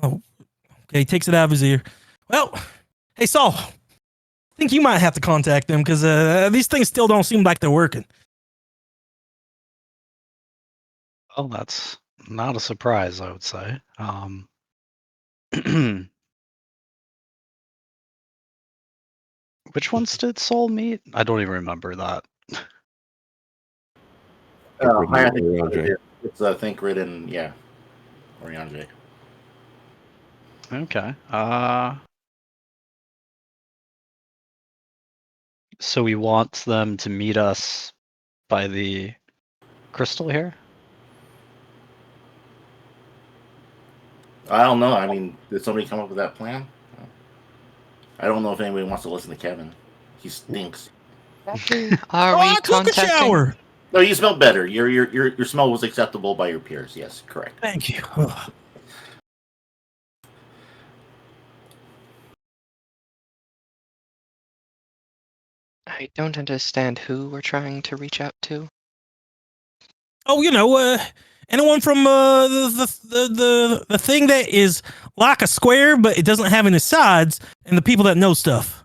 Oh, okay. He takes it out of his ear. Well, hey Saul, I think you might have to contact them because these things still don't seem like they're working. Well, that's not a surprise, I would say. Which ones did Soul meet? I don't even remember that. I think it's Thinkrid and Oriange. Okay. So we want them to meet us by the crystal here? I don't know. I mean, did somebody come up with that plan? I don't know if anybody wants to listen to Kevin. He stinks. Are I we took a contacting? shower. No, you smell better. Your smell was acceptable by your peers. Yes, correct. Thank you. I don't understand who we're trying to reach out to. Oh, anyone from the thing that is like a square, but it doesn't have any sides, and the people that know stuff.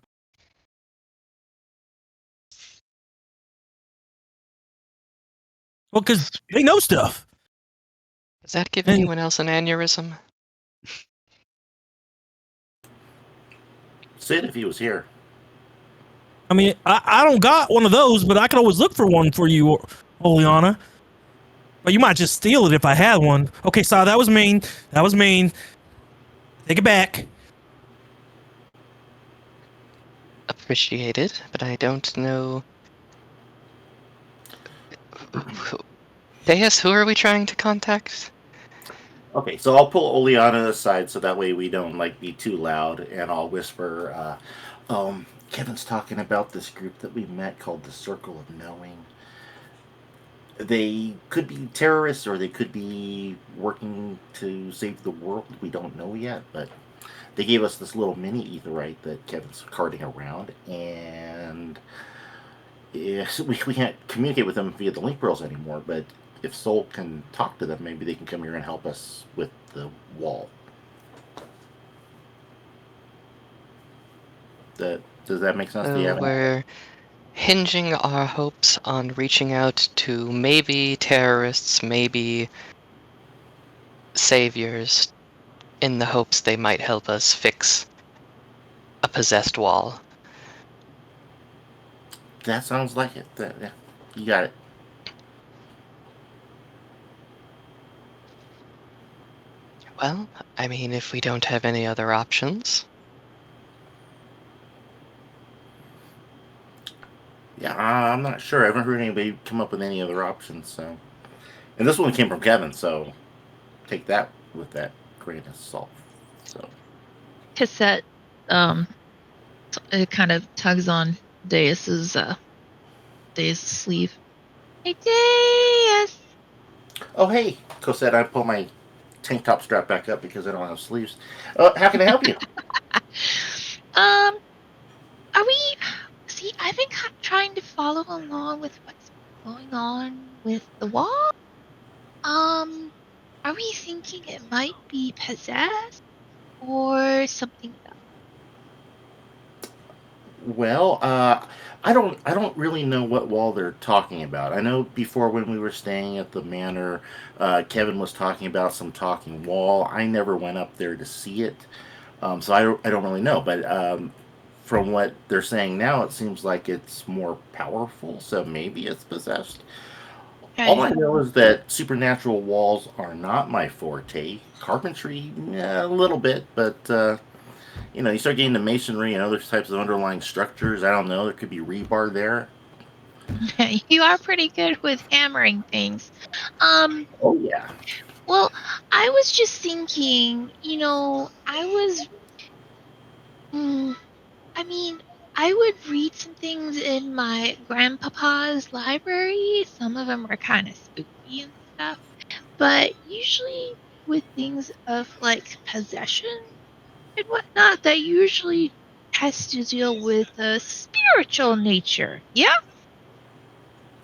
Well, because they know stuff. Does that give And- anyone else an aneurysm? Sid, if he was here. I mean, I don't got one of those, but I could always look for one for you, Oleana. But you might just steal it if I had one. Okay, sorry, that was mean. That was mean. Take it back. Appreciated, but I don't know. Deus, who are we trying to contact? Okay, so I'll pull Oleana aside so that way we don't be too loud, and I'll whisper, Kevin's talking about this group that we met called the Circle of Knowing. They could be terrorists or they could be working to save the world. We don't know yet, but they gave us this little mini etherite that Kevin's carting around, and we can't communicate with them via the link pearls anymore, but if Soul can talk to them, maybe they can come here and help us with the wall. Does that make sense to you? We're hinging our hopes on reaching out to maybe terrorists, maybe saviors, in the hopes they might help us fix a possessed wall. That sounds like it. Yeah, you got it. Well, I mean, if we don't have any other options. Yeah, I'm not sure. I haven't heard anybody come up with any other options. So, and this one came from Kevin, so take that with that grain of salt. So, Cassette, it kind of tugs on Deus's sleeve. Hey, Deus! oh hey, Cosette, I pull my tank top strap back up because I don't have sleeves. How can I help you? Are we? See, I've been trying to follow along with what's going on with the wall. Are we thinking it might be possessed or something else? Well, I don't really know what wall they're talking about. I know before when we were staying at the manor, Kevin was talking about some talking wall. I never went up there to see it, so I don't really know. But from what they're saying now, it seems like it's more powerful. So maybe it's possessed. Okay. All I know is that supernatural walls are not my forte. Carpentry, a little bit, but you start getting to masonry and other types of underlying structures. I don't know. There could be rebar there. You are pretty good with hammering things. Oh yeah. Well, I was just thinking, I would read some things in my grandpapa's library. Some of them were kind of spooky and stuff. But usually with things of possession and whatnot, that usually has to deal with a spiritual nature. Yeah?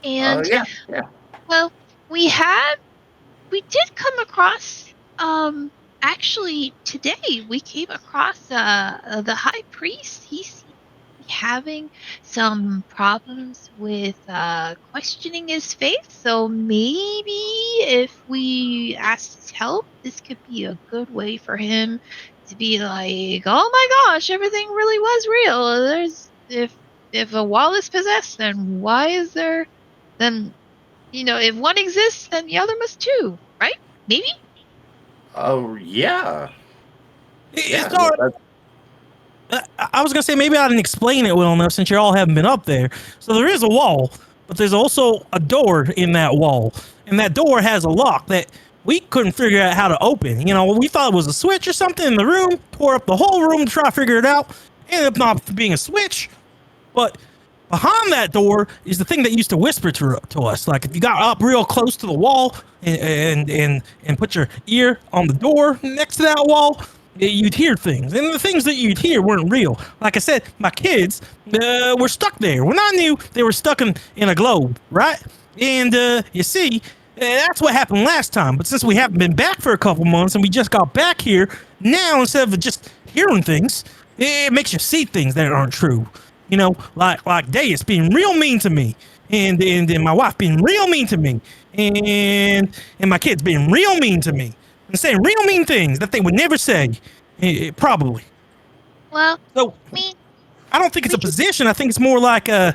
And, Yeah. well, we did come across, actually today we came across the high priest. He seems to be having some problems with questioning his faith. So maybe if we asked his help, this could be a good way for him to be like, oh my gosh, everything really was real. If a wall is possessed, then why is there then if one exists, then the other must too, right? Maybe? Oh yeah. It's all right. I was gonna say maybe I didn't explain it well enough since you all haven't been up there. So there is a wall, but there's also a door in that wall, and that door has a lock that we couldn't figure out how to open. We thought it was a switch or something in the room, tore up the whole room to try to figure it out. Ended up not being a switch, but behind that door is the thing that used to whisper to us. Like if you got up real close to the wall and put your ear on the door next to that wall, you'd hear things. And the things that you'd hear weren't real. Like I said, my kids were stuck there. When I knew they were stuck in a globe, right? And you see, that's what happened last time. But since we haven't been back for a couple months and we just got back here, now instead of just hearing things, it makes you see things that aren't true. Like Deus being real mean to me, and my wife being real mean to me, and my kids being real mean to me, and saying real mean things that they would never say, probably. Well, So I mean, I don't think it's we a position. I think it's more like I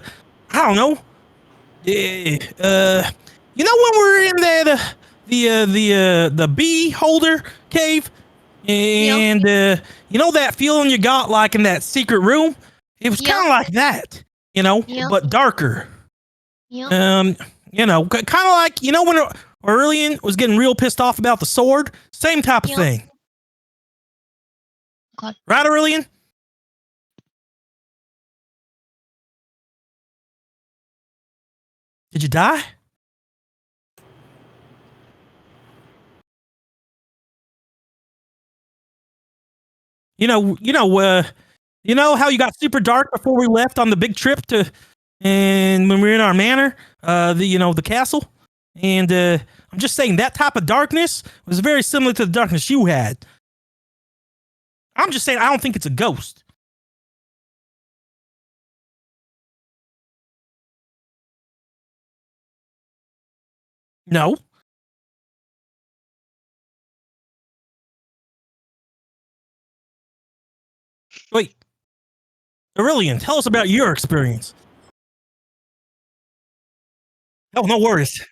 don't know. You know when we're in the bee holder cave, and you know that feeling you got like in that secret room? It was Yeah. kind of like that, Yeah. but darker. Yeah. Kind of like when Aurelian was getting real pissed off about the sword. Same type of Yeah. thing, Okay. right, Aurelian? Did you die? You know how you got super dark before we left on the big trip and when we were in our manor, the castle, and I'm just saying that type of darkness was very similar to the darkness you had. I'm just saying I don't think it's a ghost. No. Wait, Aurelian, tell us about your experience. Oh, no worries.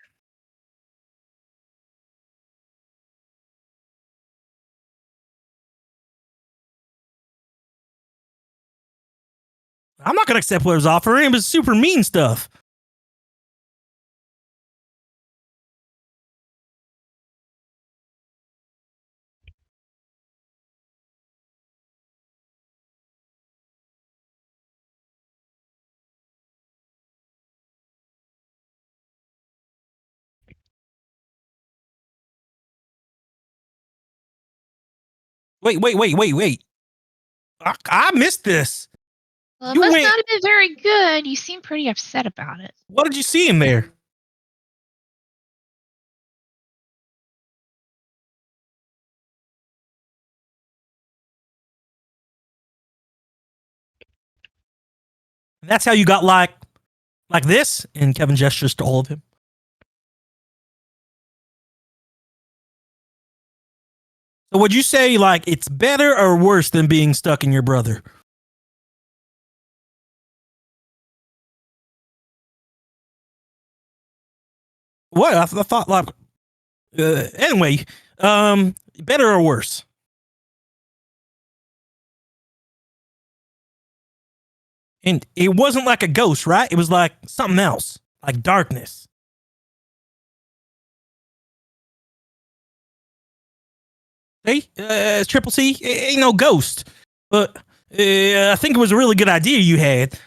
I'm not gonna accept what it was offering. It was super mean stuff. Wait. I missed this. Well, it You must went. not have been very good. You seem pretty upset about it. What did you see in there? And that's how you got like this? And Kevin gestures to all of him. So would you say like it's better or worse than being stuck in your brother? What? I thought like anyway, better or worse? And it wasn't like a ghost, right? It was like something else, like darkness. See, Triple C, ain't no ghost, but I think it was a really good idea you had.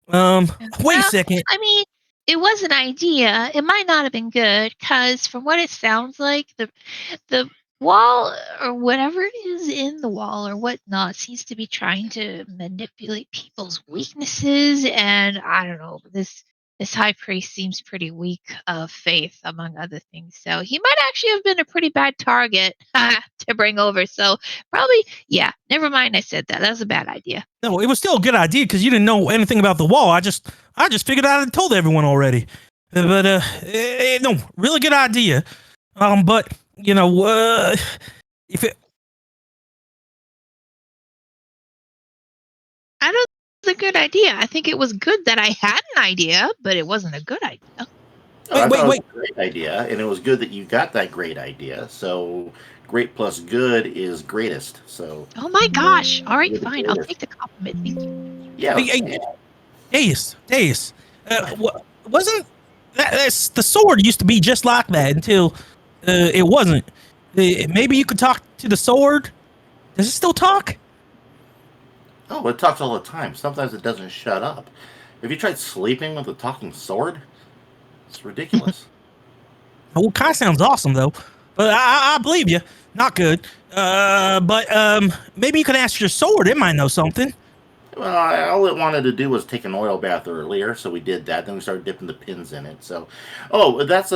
Wait a Well, second. I mean, it was an idea. It might not have been good because, from what it sounds like, the wall or whatever it is in the wall or whatnot seems to be trying to manipulate people's weaknesses. And I don't know, this high priest seems pretty weak of faith, among other things. So he might actually have been a pretty bad target to bring over. So probably, yeah. Never mind. I said that. That was a bad idea. No, it was still a good idea because you didn't know anything about the wall. I just figured I had told everyone already. But no, really good idea. But if it, I don't think it's a good idea. I think it was good that I had an idea, but it wasn't a good idea. I thought it was wait. a great idea, and it was good that you got that great idea. So great plus good is greatest. So Oh my gosh. All right, You're the fine. I'll greatest. take the compliment. Thank you. yeah, Hey, Deus, wasn't that's the sword used to be just like that until it wasn't. Maybe you could talk to the sword. Does it still talk? oh, it talks all the time. Sometimes it doesn't shut up. Have you tried sleeping with a talking sword? It's ridiculous. Well, kind of sounds awesome though. But I believe you. Not good. But maybe you could ask your sword. It might know something. Well, all it wanted to do was take an oil bath earlier, so we did that. Then we started dipping the pins in it. So, that's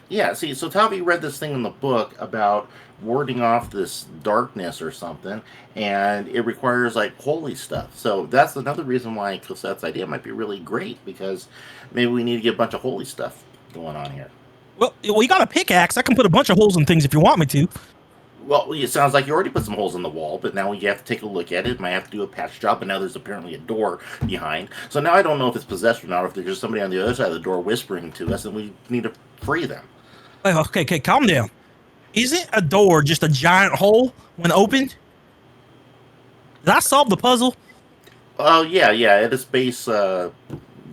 yeah. See, so Tavi read this thing in the book about warding off this darkness or something, and it requires like holy stuff. So that's another reason why Cosette's idea might be really great because maybe we need to get a bunch of holy stuff going on here. Well, you got a pickaxe. I can put a bunch of holes in things if you want me to. Well, it sounds like you already put some holes in the wall, but now we have to take a look at it. Might have to do a patch job, but now there's apparently a door behind. So now I don't know if it's possessed or not, or if there's just somebody on the other side of the door whispering to us, and we need to free them. Wait, okay, calm down. Isn't a door just a giant hole when opened? Did I solve the puzzle? Oh yeah. At its base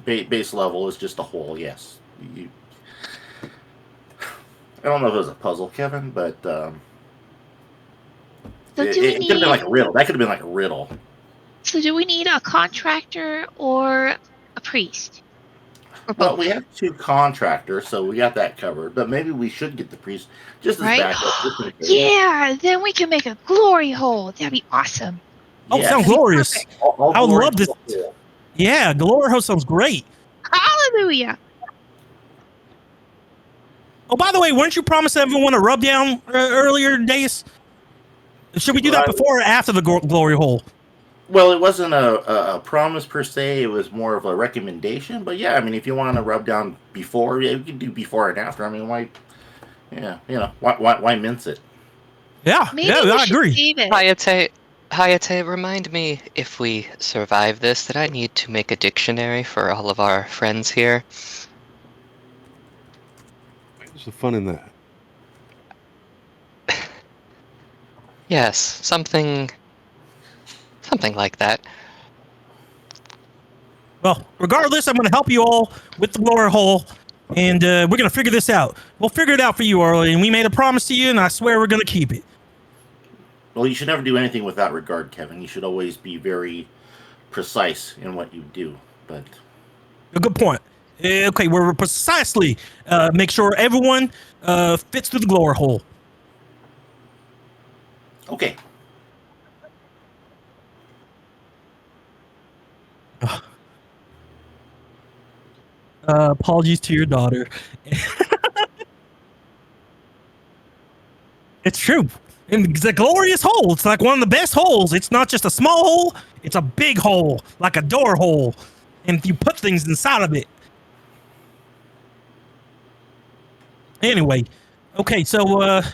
base level is just a hole. Yes. I don't know if it was a puzzle, Kevin, but So it do we could have been need? like a riddle. That could have been like a riddle. So do we need a contractor or a priest? Or Well, both? we have 2 contractors, so we got that covered. But maybe we should get the priest just as Right? backup. Just in case. Yeah, then we can make a glory hole. That'd be awesome. Oh, Yes. sounds glorious. Perfect. All I would glory love to this. the Lord. Yeah, glory hole sounds great. Hallelujah. Oh, by the way, weren't you promising everyone a rub down earlier days? Should we do that Right. before or after the glory hole? Well, it wasn't a promise per se. It was more of a recommendation. But yeah, I mean, if you want to rub down before, yeah, you can do before and after. I mean, why? Yeah, why mince it? Yeah, Maybe yeah, we I should agree. save it. Hayate, remind me if we survive this that I need to make a dictionary for all of our friends here. What's the fun in that? Yes, something like that. Well, regardless, I'm going to help you all with the glory hole, and we're going to figure this out. We'll figure it out for you, Orly, and we made a promise to you, and I swear we're going to keep it. Well, you should never do anything without regard, Kevin. You should always be very precise in what you do. But A good point. Okay, we're precisely make sure everyone fits through the glory hole. okay, Apologies to your daughter. It's true. And the glorious hole, it's like one of the best holes. It's not just a small hole, it's a big hole, like a door hole. And you put things inside of it. Anyway, okay, so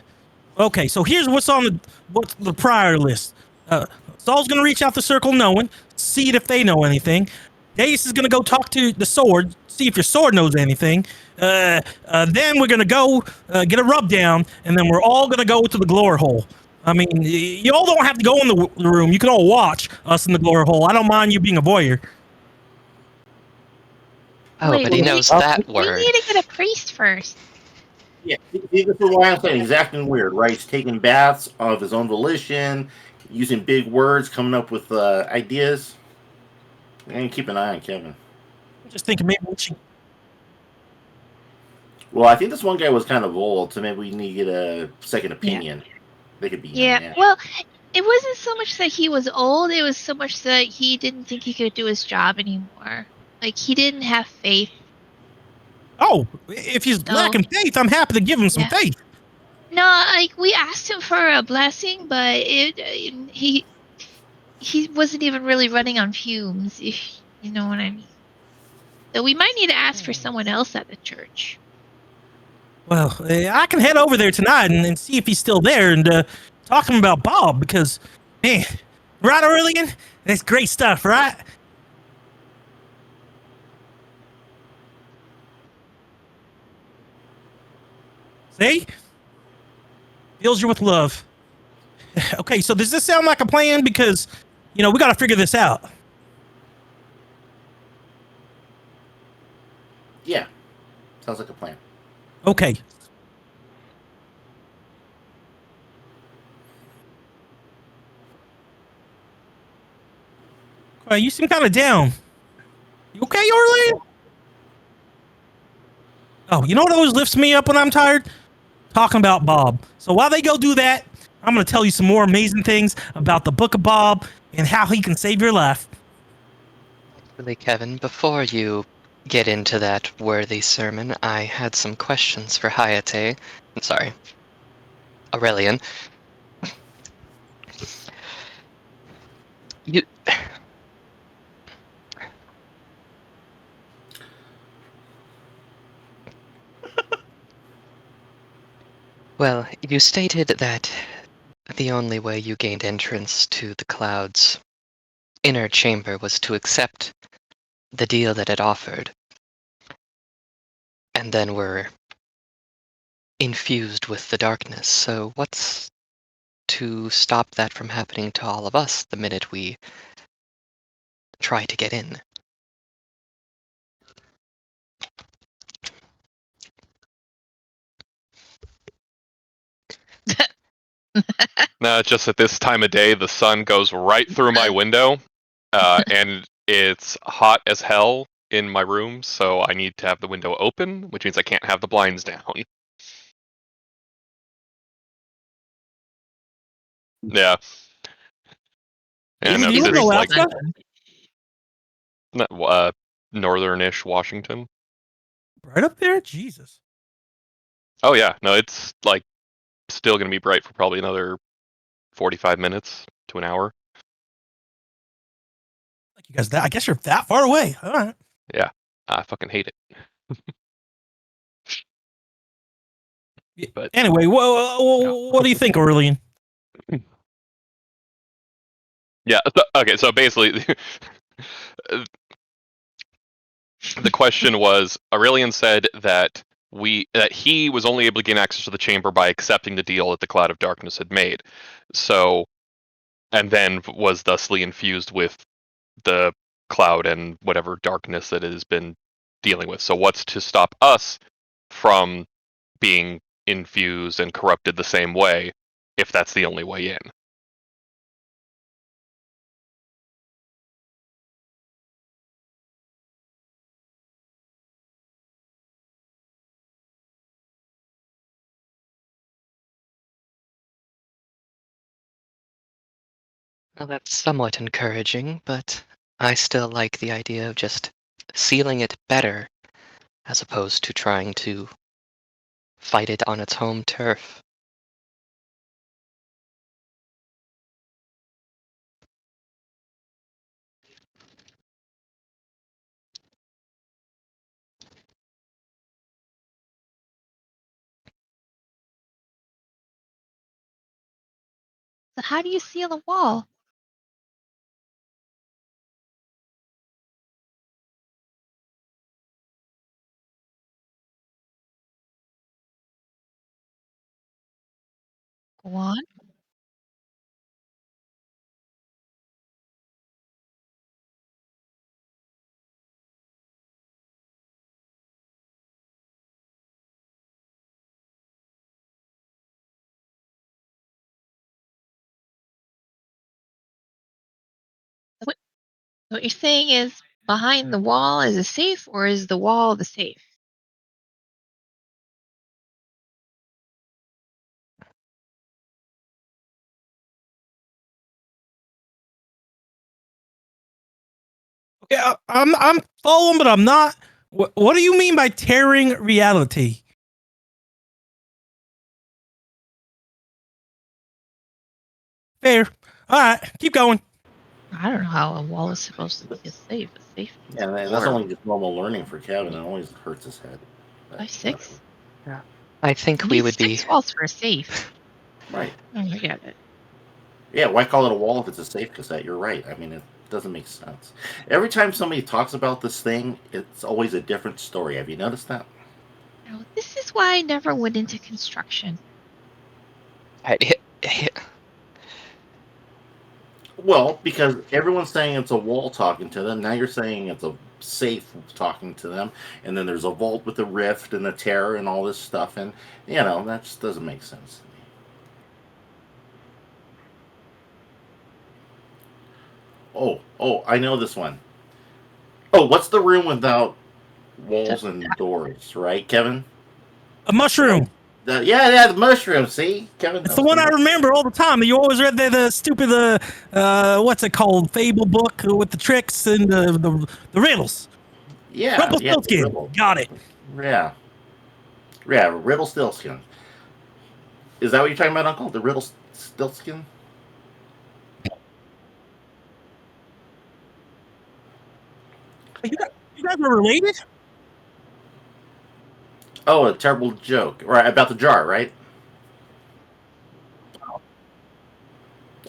here's what's on the prior list. Saul's gonna reach out to Circle Knowing, see if they know anything. Dace is gonna go talk to the sword, see if your sword knows anything. Then we're gonna go get a rub down, and then we're all gonna go to the glory hole. I mean, you all don't have to go in the room. You can all watch us in the glory hole. I don't mind you being a voyeur. Oh, Wait, but he we- knows that We word. need to get a priest first. yeah. See, this is why I'm saying he's acting weird, right? He's taking baths of his own volition, using big words, coming up with ideas. And keep an eye on Kevin. Just thinking maybe we should. Well, I think this one guy was kind of old, so maybe we need to get a second opinion. They could be young, Yeah. Well, it wasn't so much that he was old. It was so much that he didn't think he could do his job anymore. Like he didn't have faith. Oh, if he's No. lacking faith, I'm happy to give him some Yeah. faith. No, like we asked him for a blessing, but he wasn't even really running on fumes, if you know what I mean. So we might need to ask for someone else at the church. Well, I can head over there tonight and see if he's still there and talk to him about Bob because, man, right, Aurelian? That's great stuff, right? See? Fills you with love. Okay, so does this sound like a plan? Because, we got to figure this out. Yeah. Sounds like a plan. Okay. You seem kind of down. You okay, Orlando? Oh, you know what always lifts me up when I'm tired? Talking about Bob. So while they go do that, I'm going to tell you some more amazing things about the Book of Bob and how he can save your life. Actually, Kevin, before you get into that worthy sermon, I had some questions for Hayate. I'm sorry, Aurelian. You... Well, you stated that the only way you gained entrance to the cloud's inner chamber was to accept the deal that it offered, and then were infused with the darkness. So what's to stop that from happening to all of us the minute we try to get in? No, it's just at this time of day, the sun goes right through my window, and it's hot as hell in my room, so I need to have the window open, which means I can't have the blinds down. Yeah. And Even no, you because in it's like Alaska? northern-ish Washington. Right up there? Jesus. Oh yeah, no, it's like still gonna be bright for probably another 45 minutes to an hour. Like you guys, I guess you're that far away. All right. Yeah, I fucking hate it. But Anyway, what do you think, Aurelian? yeah, okay, so basically, the question was, Aurelian said that he was only able to gain access to the chamber by accepting the deal that the Cloud of Darkness had made. So, and then was thusly infused with the cloud and whatever darkness that it has been dealing with. So what's to stop us from being infused and corrupted the same way, if that's the only way in? Well, that's somewhat encouraging, but I still like the idea of just sealing it better as opposed to trying to fight it on its home turf. So how do you seal a wall? Go on. What you're saying is behind the wall is a safe, or is the wall the safe? Okay, I'm following, but I'm not. What do you mean by tearing reality? Fair. All right, keep going. I don't know how a wall is supposed to be a safe. A safe. Yeah, that's only just normal learning for Kevin. It always hurts his head. But 5'6". I think You we need would be 6 walls for a safe. right. Oh, I get it. Yeah, why call it a wall if it's a safe cassette? You're right. I mean, it doesn't make sense. Every time somebody talks about this thing, it's always a different story. Have you noticed that? Now, this is why I never went into construction. Well, because everyone's saying it's a wall talking to them. Now you're saying it's a safe talking to them. And then there's a vault with a rift and a terror and all this stuff. And, that just doesn't make sense to me. Oh, I know this one. Oh, what's the room without walls and doors, right, Kevin? A mushroom. Yeah, the mushroom. See, Kevin. It's the one I remember all the time. You always read the stupid what's it called, fable book with the tricks and the riddles. Yeah, Rumpelstiltskin. Riddle. Got it. Yeah, Riddle Stillskin. Is that what you're talking about, Uncle? The Riddle Stillskin? You guys are related? Oh, a terrible joke. Right, about the jar, right?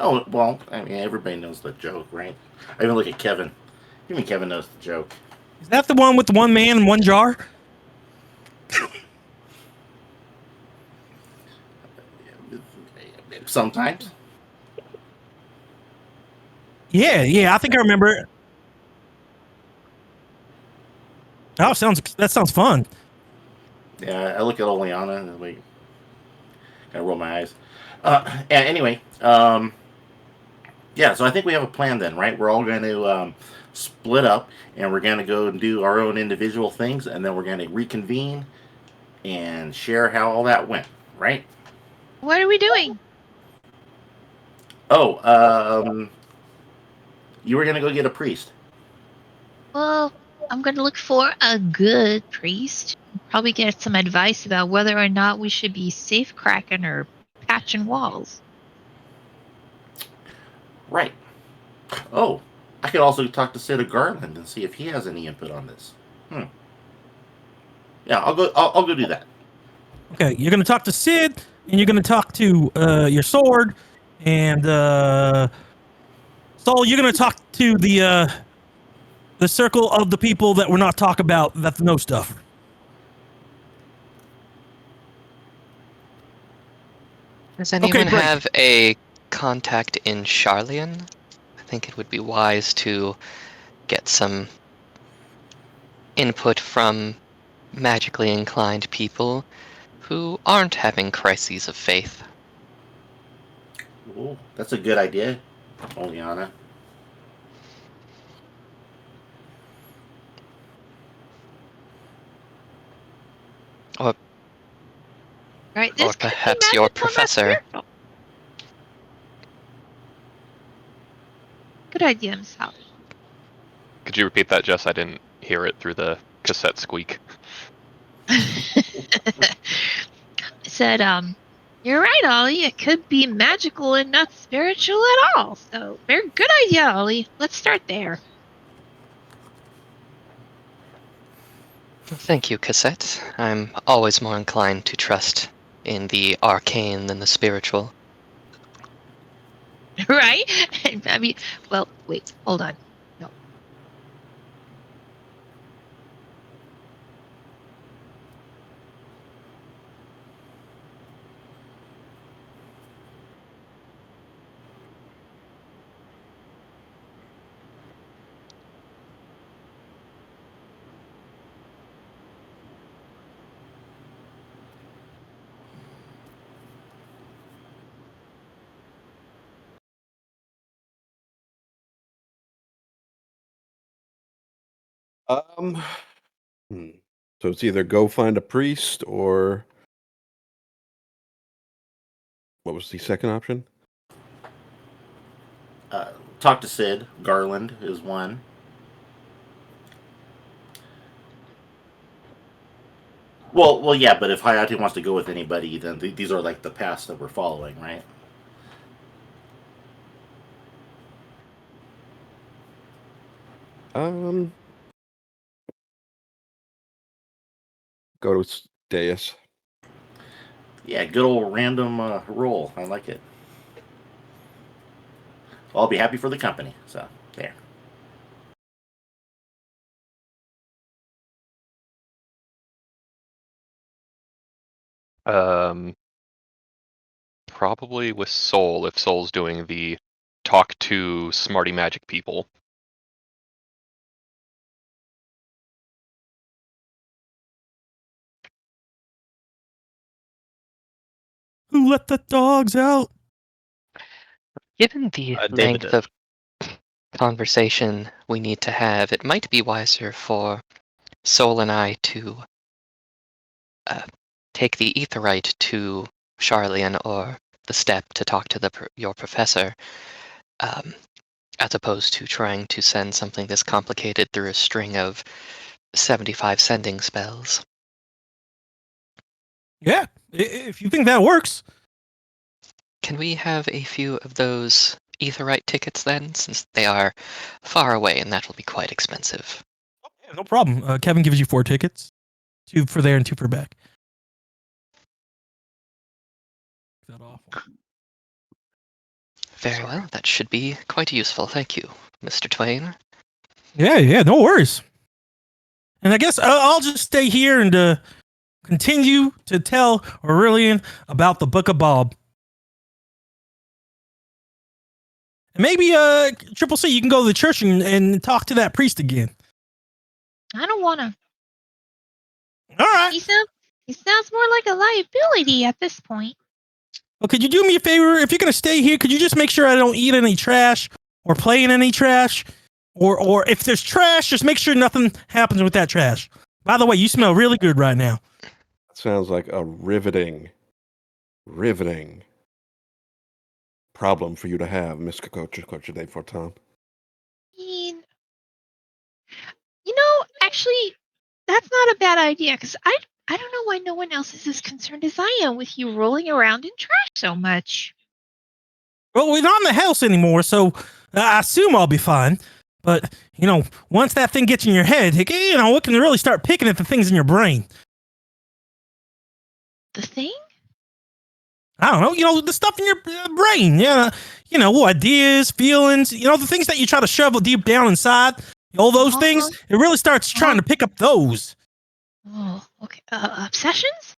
Oh, well, I mean, everybody knows the joke, right? I even look at Kevin. Even Kevin knows the joke. Is that the one with the one man and one jar? Sometimes. Yeah, I think I remember it. Oh, that sounds fun. Yeah, I look at Oleana and like, kind of roll my eyes. Anyway, yeah, so I think we have a plan then, right? We're all going to split up, and we're going to go and do our own individual things, and then we're going to reconvene and share how all that went, right? What are we doing? Oh, you were going to go get a priest. Well, I'm going to look for a good priest. Probably get some advice about whether or not we should be safe cracking or patching walls. Right. Oh, I could also talk to Sid of Garland and see if he has any input on this. Yeah, I'll go. I'll go do that. Okay, you're gonna talk to Sid, and you're gonna talk to your sword, and Saul, you're gonna talk to the circle of the people that we're not talking about that know stuff. Does anyone break. have a contact in Charlian? I think it would be wise to get some input from magically inclined people who aren't having crises of faith. Oh, that's a good idea, Oleana. Right? Or This could be perhaps your magical, not professor. spiritual. Good idea, Miss Howard. Could you repeat that, Jess? I didn't hear it through the cassette squeak. I said, you're right, Ollie. It could be magical and not spiritual at all. So, very good idea, Ollie. Let's start there. Thank you, Cassette. I'm always more inclined to trust in the arcane than the spiritual. Right? I mean, well, wait, hold on. No. Um, So it's either go find a priest or what was the second option? Talk to Sid. Garland is one. Well, yeah. But if Hayate wants to go with anybody, then these are like the paths that we're following, right? Um, go to Deus. Yeah, good old random roll. I like it. I'll be happy for the company. So there. Probably with Soul, if Soul's doing the talk to smarty magic people. Who let the dogs out? Given the David length did. of conversation we need to have, it might be wiser for Soul and I to take the Aetheryte to Charlian or the Step to talk to your professor, as opposed to trying to send something this complicated through a string of 75 sending spells. Yeah, if you think that works. Can we have a few of those Aetheryte tickets then, since they are far away and that will be quite expensive? Yeah, no problem. Kevin gives you 4 tickets, 2 for there and 2 for back. That awful. Very well. That should be quite useful. Thank you, Mr. Twain. Yeah, no worries. And I guess I'll just stay here and continue to tell Aurelian about the Book of Bob. And maybe Triple C, you can go to the church and talk to that priest again. I don't want to. All right. He sounds more like a liability at this point. Well, could you do me a favor? If you're going to stay here, could you just make sure I don't eat any trash or play in any trash? Or if there's trash, just make sure nothing happens with that trash. By the way, you smell really good right now. Sounds like a riveting problem for you to have, Mr. Coach Day for Tom. I mean, actually, that's not a bad idea, because I don't know why no one else is as concerned as I am with you rolling around in trash so much. Well, we're not in the house anymore, so I assume I'll be fine. But, once that thing gets in your head, it can really start picking at the things in your brain. The thing? I don't know, the stuff in your brain. Yeah, ideas, feelings, the things that you try to shove deep down inside. All those things, it really starts trying to pick up those. Oh, okay. Obsessions?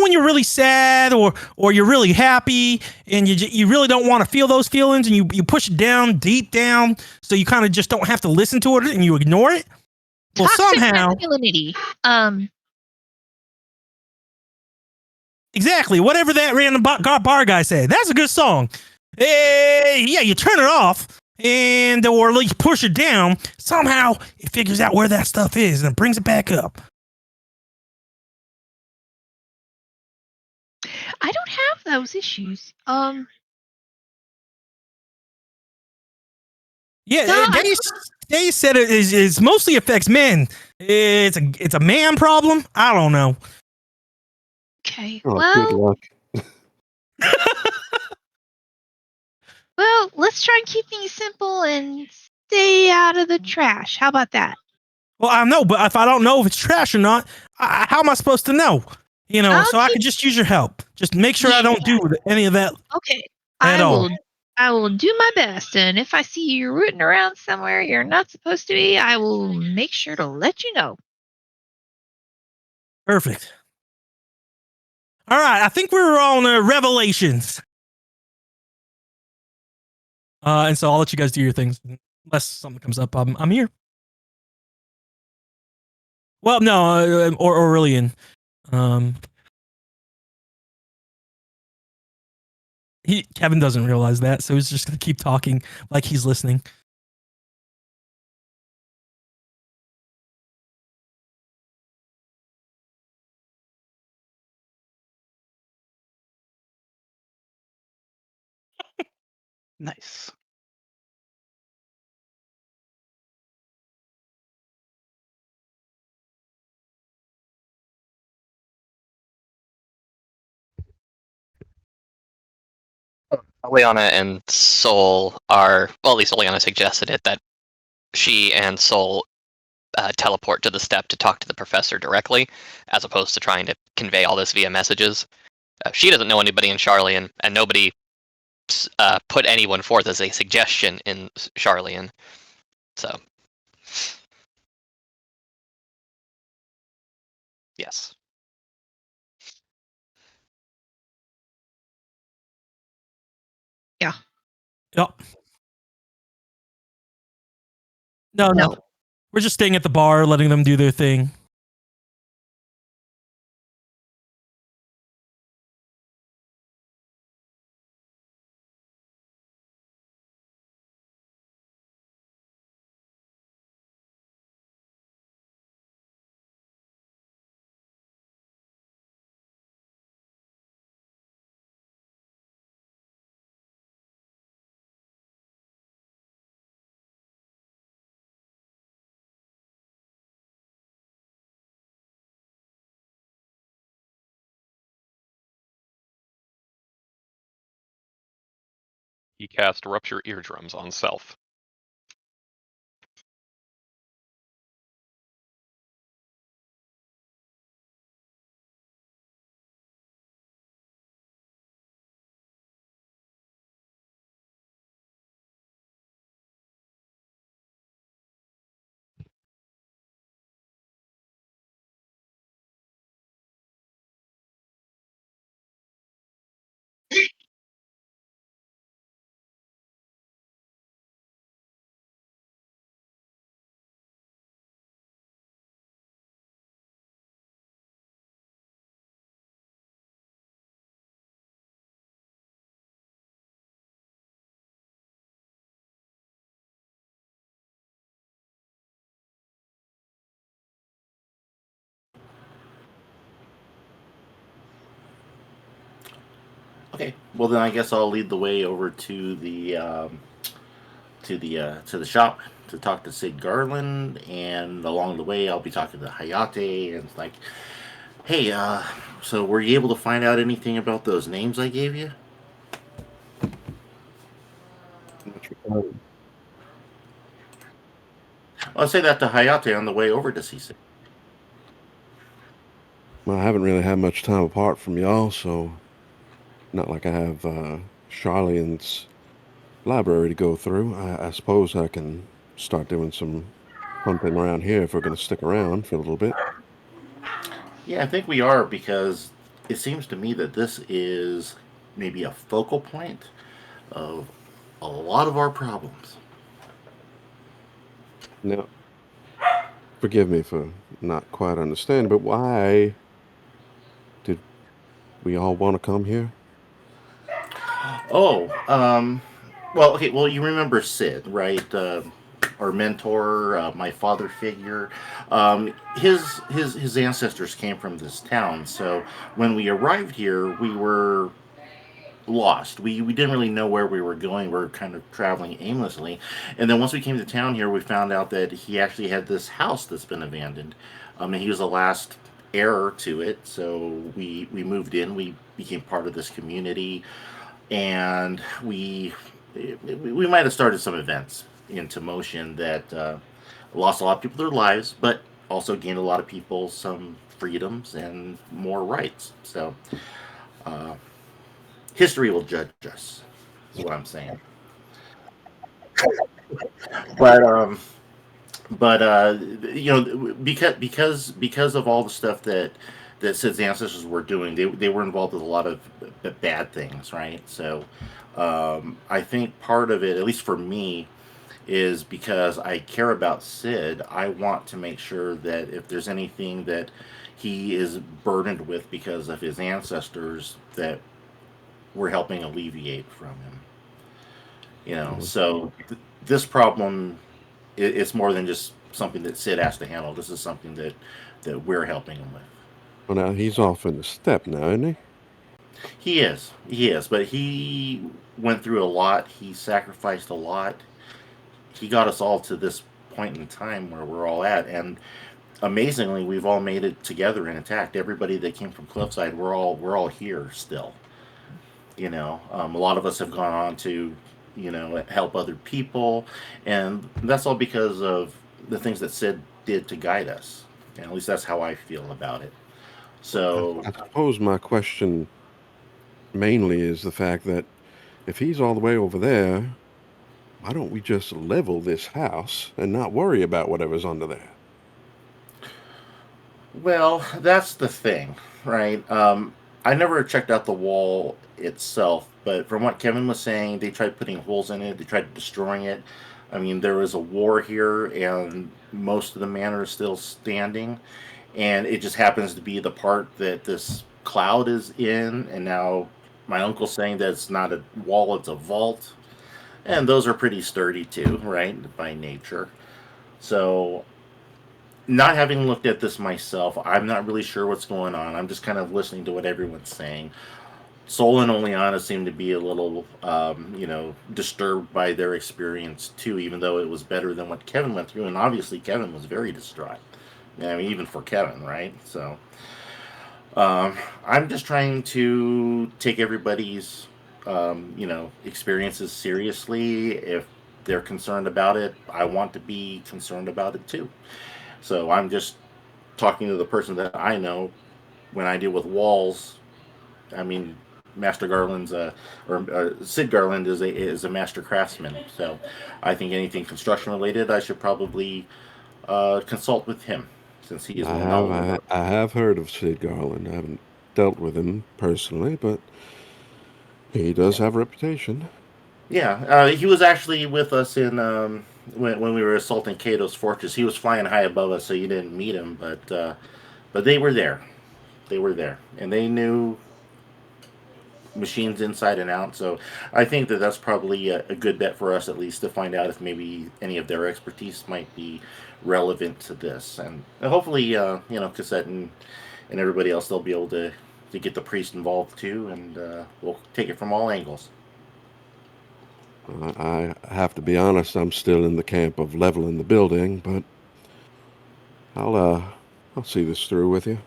When you're really sad or you're really happy and you really don't want to feel those feelings and you push it down, deep down, so you kind of just don't have to listen to it and you ignore it. Well, Toxic somehow, masculinity. exactly, whatever that random bar guy said. That's a good song. Yeah, you turn it off or at least push it down. Somehow it figures out where that stuff is and it brings it back up. I don't have those issues. Yeah, No, they said it mostly affects men. It's a man problem. I don't know. Okay. Oh, good luck. Well, let's try and keep things simple and stay out of the trash. How about that? Well, I know, but if I don't know if it's trash or not, how am I supposed to know? I could just use your help. Just make sure I don't do any of that. Okay. At all. I will do my best, and if I see you rooting around somewhere you're not supposed to be, I will make sure to let you know. Perfect. All right, I think we're on Revelations. And so I'll let you guys do your things. Unless something comes up, I'm here. Well, no, or Aurelian. Kevin doesn't realize that, so he's just gonna keep talking like he's listening. Nice. Oleana and Soul are, well, at least Oleana suggested it, that she and Soul teleport to the step to talk to the professor directly, as opposed to trying to convey all this via messages. She doesn't know anybody in Charlian, and nobody put anyone forth as a suggestion in Charlian. So, yes. Yeah. Yep. No. We're just staying at the bar, letting them do their thing. He cast Rupture Eardrums on self. Okay. Well, then I guess I'll lead the way over to the shop to talk to Sid Garland, and along the way I'll be talking to Hayate, and it's like, hey, so were you able to find out anything about those names I gave you? I'll say that to Hayate on the way over to see Sid. Well, I haven't really had much time apart from y'all, so not like I have Charlian's library to go through. I suppose I can start doing some hunting around here if we're going to stick around for a little bit. Yeah, I think we are, because it seems to me that this is maybe a focal point of a lot of our problems. Now, forgive me for not quite understanding, but why did we all want to come here? Oh, well, okay, well, you remember Sid, right? Our mentor, my father figure. His ancestors came from this town, so when we arrived here, we were lost. We didn't really know where we were going. We were kind of traveling aimlessly, and then once we came to town here, we found out that he actually had this house that's been abandoned. And he was the last heir to it, so we moved in. We became part of this community, and we might have started some events into motion that lost a lot of people their lives, but also gained a lot of people some freedoms and more rights. So uh, history will judge us, is what I'm saying. But because of all the stuff that Sid's ancestors were doing, they were involved with a lot of bad things, right? So I think part of it, at least for me, is because I care about Sid. I want to make sure that if there's anything that he is burdened with because of his ancestors, that we're helping alleviate from him. So this problem, it's more than just something that Sid has to handle. This is something that we're helping him with. Well, now he's off in the steppe now, isn't he? He is, but he went through a lot. He sacrificed a lot. He got us all to this point in time where we're all at, and amazingly, we've all made it together and intact. Everybody that came from Cliffside, we're all here still. A lot of us have gone on to, help other people, and that's all because of the things that Sid did to guide us. And at least that's how I feel about it. So I suppose my question mainly is the fact that if he's all the way over there, why don't we just level this house and not worry about whatever's under there? well, that's the thing, right? I never checked out the wall itself, but from what Kevin was saying, they tried putting holes in it. They tried destroying it. I mean, there was a war here, and most of the manor is still standing, and it just happens to be the part that this cloud is in. And now my uncle's saying that it's not a wall, it's a vault, and those are pretty sturdy too, right, by nature. So not having looked at this myself, I'm not really sure what's going on. I'm just kind of listening to what everyone's saying. Sol and Oleana seem to be a little, disturbed by their experience too, even though it was better than what Kevin went through. And obviously, Kevin was very distraught. I mean, even for Kevin, right? So, I'm just trying to take everybody's, experiences seriously. If they're concerned about it, I want to be concerned about it too. So I'm just talking to the person that I know. When I deal with walls, I mean, Master Garland's or Sid Garland is a master craftsman. So I think anything construction related, I should probably consult with him, since he is I more have knowledgeable. I have heard of Sid Garland. I haven't dealt with him personally, but he does have a reputation. Yeah, he was actually with us in when we were assaulting Kato's fortress. He was flying high above us, so you didn't meet him, but they were there. They were there, and they knew machines inside and out. So I think that that's probably a good bet for us, at least, to find out if maybe any of their expertise might be relevant to this, and hopefully, Cassette and everybody else, they'll be able to to get the priest involved too, and we'll take it from all angles. I have to be honest, I'm still in the camp of leveling the building, but I'll see this through with you.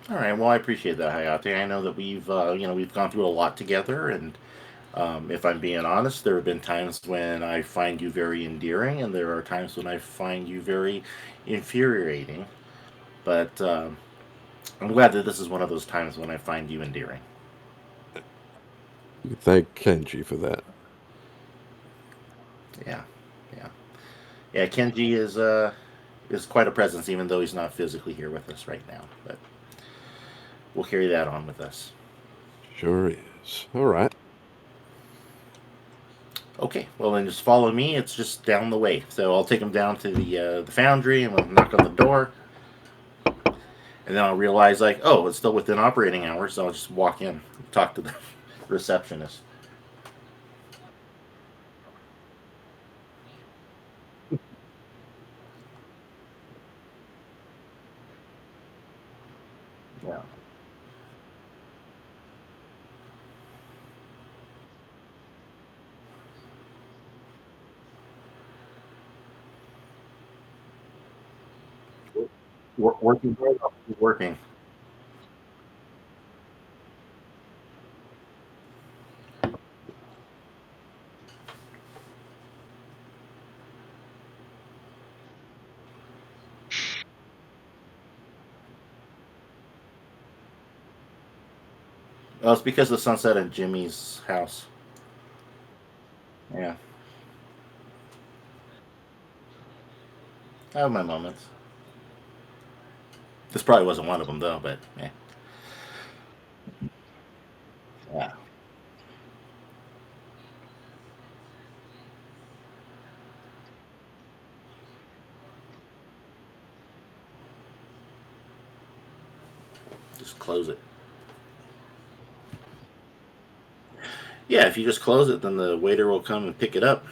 All right. Well, I appreciate that, Hayate. I know that we've gone through a lot together, and if I'm being honest, there have been times when I find you very endearing, and there are times when I find you very infuriating. But I'm glad that this is one of those times when I find you endearing. You can thank Kenji for that. Yeah, yeah. Kenji is quite a presence, even though he's not physically here with us right now. But we'll carry that on with us. Sure is. All right. Okay, well then just follow me. It's just down the way. So I'll take him down to the foundry, and we'll knock on the door. And then I'll realize, like, oh, it's still within operating hours, so I'll just walk in, talk to the receptionist. Yeah. Working hard, working. Oh, it's because of the sunset at Jimmy's house. Yeah. I have my moments. This probably wasn't one of them, though, but yeah. Yeah. Just close it. Yeah, if you just close it, then the waiter will come and pick it up.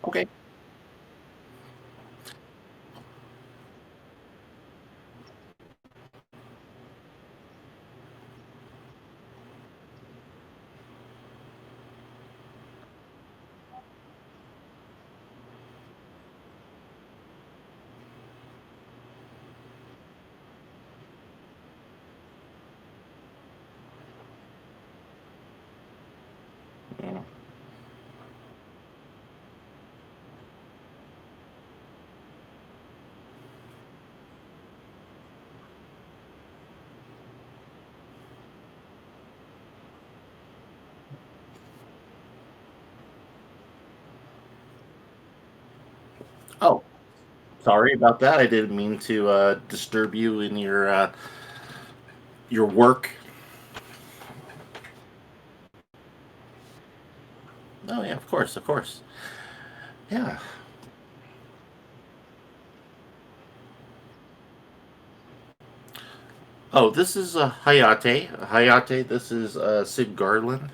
Okay. Yeah. Oh, sorry about that. I didn't mean to disturb you in your work. Oh yeah, of course, of course. Yeah. Oh, this is Hayate. Hayate, this is Sid Garland.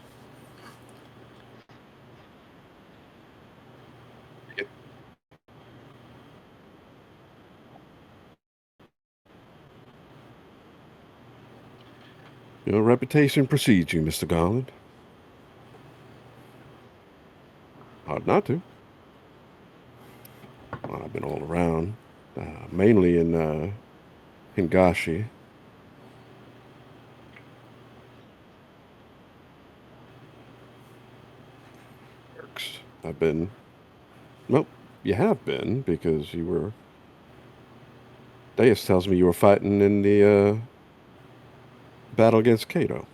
Your reputation precedes you, Mr. Garland. Hard not to. Well, I've been all around, mainly in Hingashi. I've been. Well, you have been because you were. Deus tells me you were fighting in the battle against Cato.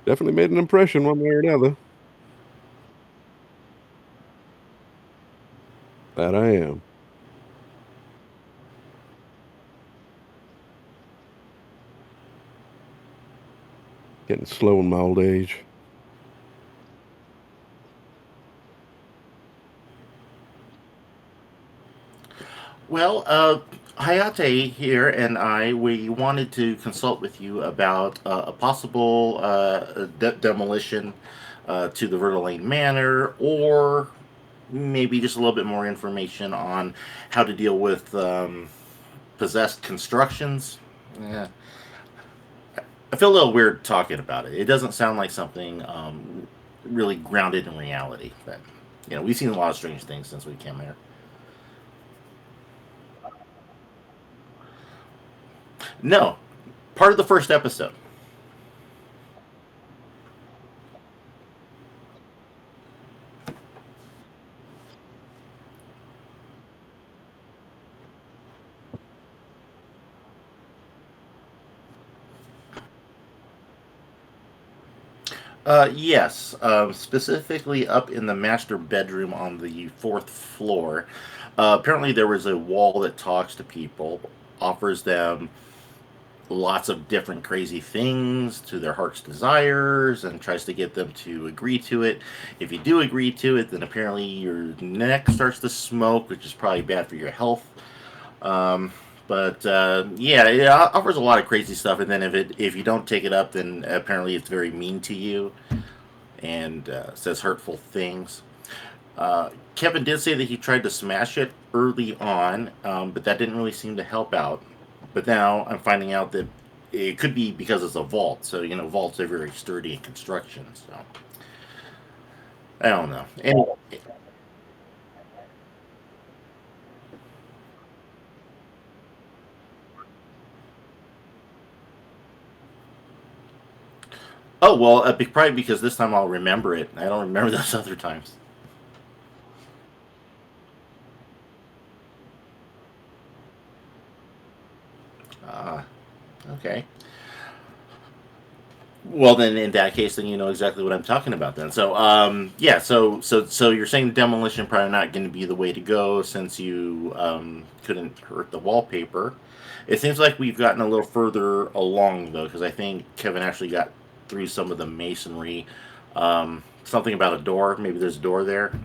Definitely made an impression one way or another. That I am. Getting slow in my old age. Well, Hayate here and we wanted to consult with you about a possible demolition to the Vertolaine Manor, or maybe just a little bit more information on how to deal with possessed constructions. Yeah. I feel a little weird talking about it. It doesn't sound like something really grounded in reality. But we've seen a lot of strange things since we came here. No, part of the first episode. Yes, specifically up in the master bedroom on the fourth floor. Apparently, there was a wall that talks to people, offers them lots of different crazy things to their heart's desires, and tries to get them to agree to it. If you do agree to it, then apparently your neck starts to smoke, which is probably bad for your health. Um, but yeah, it offers a lot of crazy stuff, and then if you don't take it up, then apparently it's very mean to you and says hurtful things. Kevin did say that he tried to smash it early on, but that didn't really seem to help out. But now I'm finding out that it could be because it's a vault. So vaults are very sturdy in construction. So I don't know. And oh well, probably because this time I'll remember it. I don't remember those other times. Uh, okay. Well, then in that case, then you know exactly what I'm talking about. Then, so yeah, so you're saying demolition probably not going to be the way to go since you couldn't hurt the wallpaper. It seems like we've gotten a little further along though, because I think Kevin actually got through some of the masonry. Something about a door. Maybe there's a door there.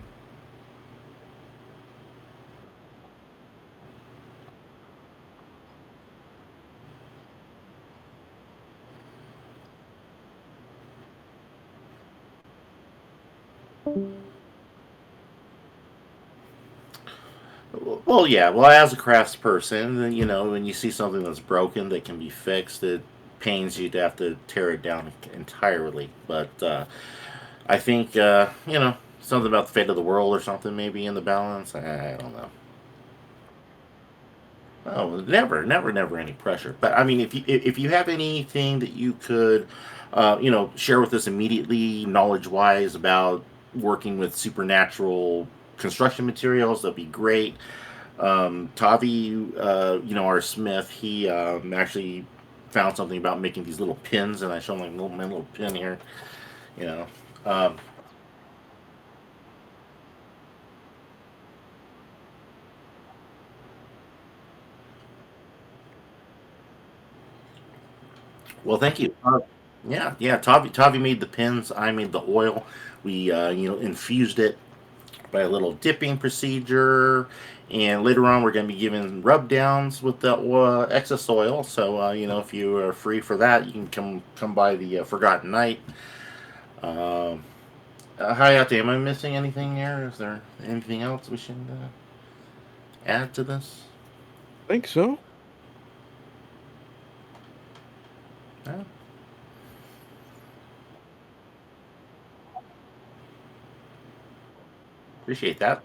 Well, yeah. Well, as a craftsperson, then when you see something that's broken that can be fixed, it pains you to have to tear it down entirely. But I think something about the fate of the world or something maybe in the balance. I don't know. Oh, never, never, never any pressure. But I mean, if you have anything that you could, share with us immediately, knowledge wise about working with supernatural construction materials, that'd be great. Tavi, our Smith, he actually found something about making these little pins, and I showed him like my little pin here. You know, um, well, thank you. Yeah, yeah. Tavi made the pins. I made the oil. We infused it by a little dipping procedure, and later on we're going to be giving rub downs with the excess oil. So if you are free for that, you can come by the Forgotten Night. Um, Hayate, am I missing anything here? Is there anything else we should add to this? Think so. No? Appreciate that.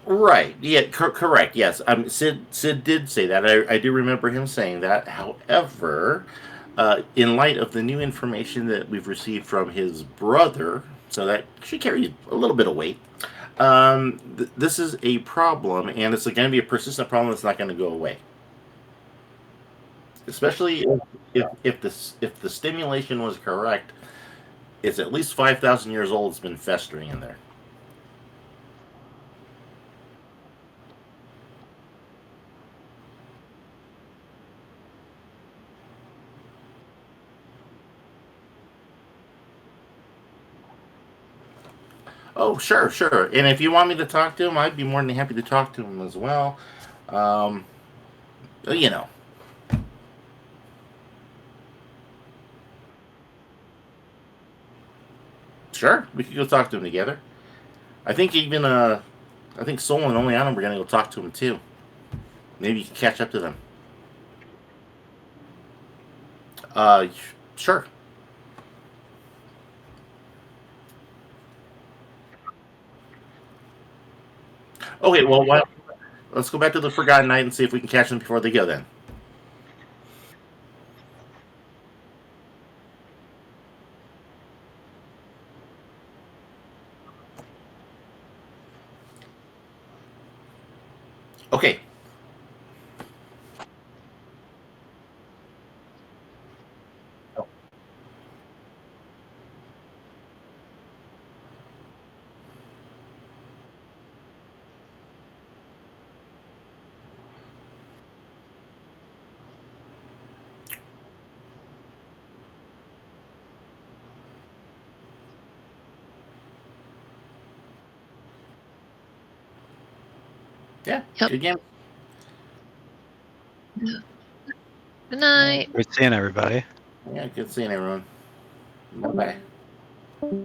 Right. Yeah. Correct. Yes. Sid did say that. I do remember him saying that. However, in light of the new information that we've received from his brother, so that should carry a little bit of weight. This is a problem, and it's going to be a persistent problem that's not going to go away. Especially if the stimulation was correct, it's at least 5,000 years old. It's been festering in there. Oh, sure, sure. And if you want me to talk to him, I'd be more than happy to talk to him as well. Um, you know, sure, we could go talk to him together. I think even I think Sol and Oleana were gonna go talk to him too. Maybe you can catch up to them. Uh, sure. Okay, well, let's go back to the Forgotten Night and see if we can catch them before they go. Then. Okay. Yeah. Yep. Good game. Good night. Great seeing everybody. Yeah. Good seeing everyone. Bye bye.